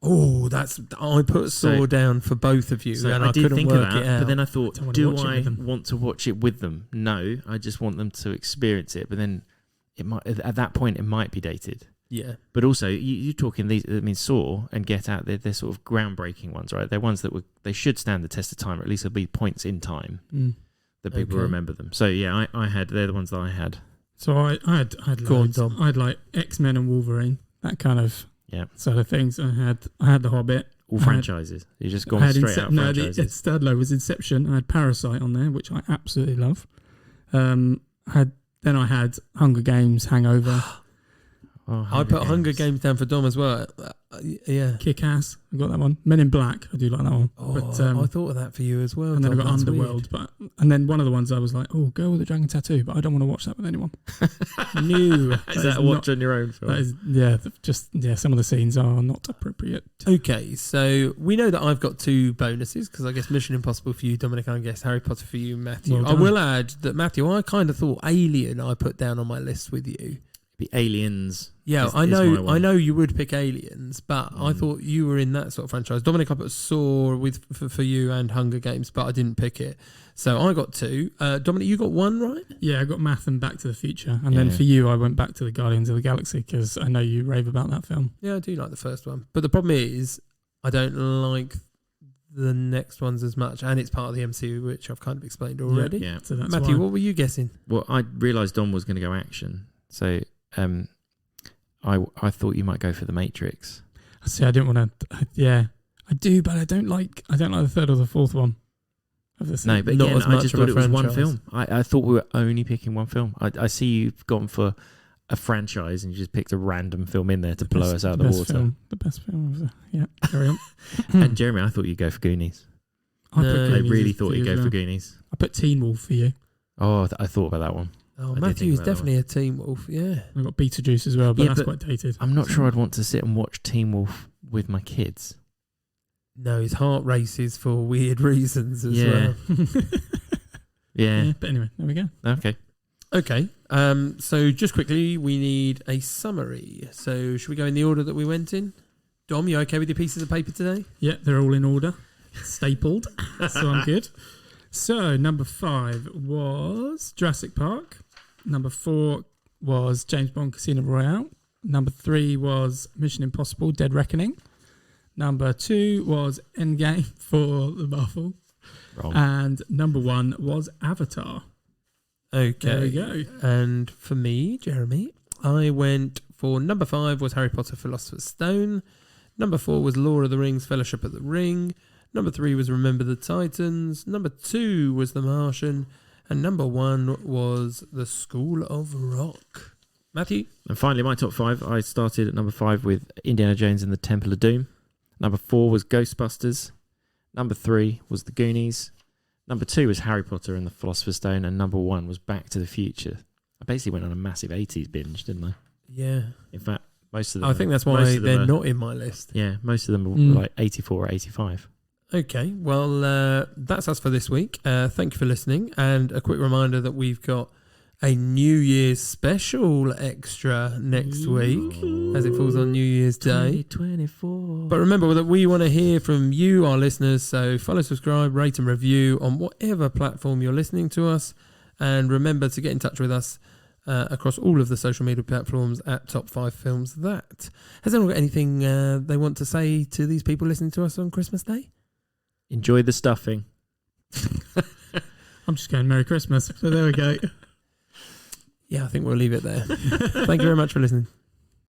Oh, I put So- Saw down for both of you, So and I I did couldn't think of work that, it out. but then I thought, Don't wanna do watch it I with them. want to watch it with them? No, I just want them to experience it. But then it might, at that point, it might be dated. Yeah. But also, you're talking these. I mean, Saw and Get Out. They're sort of groundbreaking ones, right? They're ones that they should stand the test of time, or at least there'll be points in time that people Okay. remember them. So yeah, they're the ones that I had. So I had Go on, loads. Dom. I had like X-Men and Wolverine, that kind of Yeah, sort of things. I had The Hobbit. all I had- franchises. You just I gone had straight out No, franchises. the third low was Inception. I had Parasite on there, which I absolutely love. I had Hunger Games, Hangover. I put Hunger Games down for Dom as well. Yeah. Kick-Ass, I got that one. Men in Black, I do like that one. Oh, but, I thought of that for you as well. And then I Dom, got that's Underworld, weird. and then one of the ones I was like, oh, Girl with the Dragon Tattoo, but I don't want to watch that with anyone. No. Is that a watch on your own film? That is, some of the scenes are not appropriate. Okay, so we know that I've got 2 bonuses because I guess Mission Impossible for you, Dominic, and I guess Harry Potter for you, Matthew. Well I done. will add that, Matthew, I kind of thought Alien I put down on my list with you. The Aliens. Yeah, is I my know. one. I know you would pick Aliens, but I thought you were in that sort of franchise. Dominic, I put Saw for you and Hunger Games, but I didn't pick it. So I got 2. Dominic, you got 1, right? Yeah, I got Math and Back to the Future. And then for you, I went back to the Guardians of the Galaxy because I know you rave about that film. Yeah, I do like the first one, but the problem is I don't like the next ones as much, and it's part of the MCU, which I've kind of explained already. Yeah. So that's Matthew, why. what were you guessing? Well, I realised Dom was going to go action, so I thought you might go for The Matrix. See, I didn't want to. Yeah, I do, but I don't like the third or the fourth one. No, but Not again, as I much just of thought a it was one franchise. film. I thought we were only picking one film. I see you've gone for a franchise and you just picked a random film in there to blow us out of the water. The best film. Yeah, carry on. And Jeremy, I thought you'd go for Goonies. I No. put I Goonies really as thought for you'd you go as for well. Goonies. I put Teen Wolf for you. Oh, I thought about that one. Oh, did Matthew think is about that definitely a Teen Wolf. Yeah. I got Beetlejuice as well, but Yeah, that's but quite dated. I'm not sure I'd want to sit and watch Teen Wolf with my kids. No, his heart races for weird reasons as Yeah. well. Yeah. But anyway, there we go. Okay. Okay. So just quickly, we need a summary. So should we go in the order that we went in? Dom, you okay with your pieces of paper today? Yeah, they're all in order, stapled, so I'm good. So number 5 was Jurassic Park. Number 4 was James Bond Casino Royale. Number 3 was Mission Impossible Dead Reckoning. Number 2 was Endgame for the Marvel. Wrong. And number 1 was Avatar. Okay. There we go. And for me, Jeremy, I went for number 5 was Harry Potter Philosopher's Stone. Number 4 was Lord of the Rings Fellowship of the Ring. Number 3 was Remember the Titans. Number 2 was The Martian. And number 1 was The School of Rock. Matthew? And finally, my top 5. I started at number 5 with Indiana Jones and the Temple of Doom. Number 4 was Ghostbusters. Number 3 was The Goonies. Number 2 was Harry Potter and the Philosopher's Stone. And number 1 was Back to the Future. I basically went on a massive 80s binge, didn't I? Yeah. In fact, most of them. I think that's most why of them they're are- not in my list. Yeah, most of them were Mm. like 84 or 85. Okay, well, that's us for this week. Thank you for listening. And a quick reminder that we've got a New Year's special extra next week as it falls on New Year's Day. 2024. But remember that we want to hear from you, our listeners. So follow, subscribe, rate and review on whatever platform you're listening to us. And remember to get in touch with us across all of the social media platforms at Top 5 Films That. Has anyone got anything they want to say to these people listening to us on Christmas Day? Enjoy the stuffing. I'm just going Merry Christmas. So there we go. Yeah, I think we'll leave it there. Thank you very much for listening.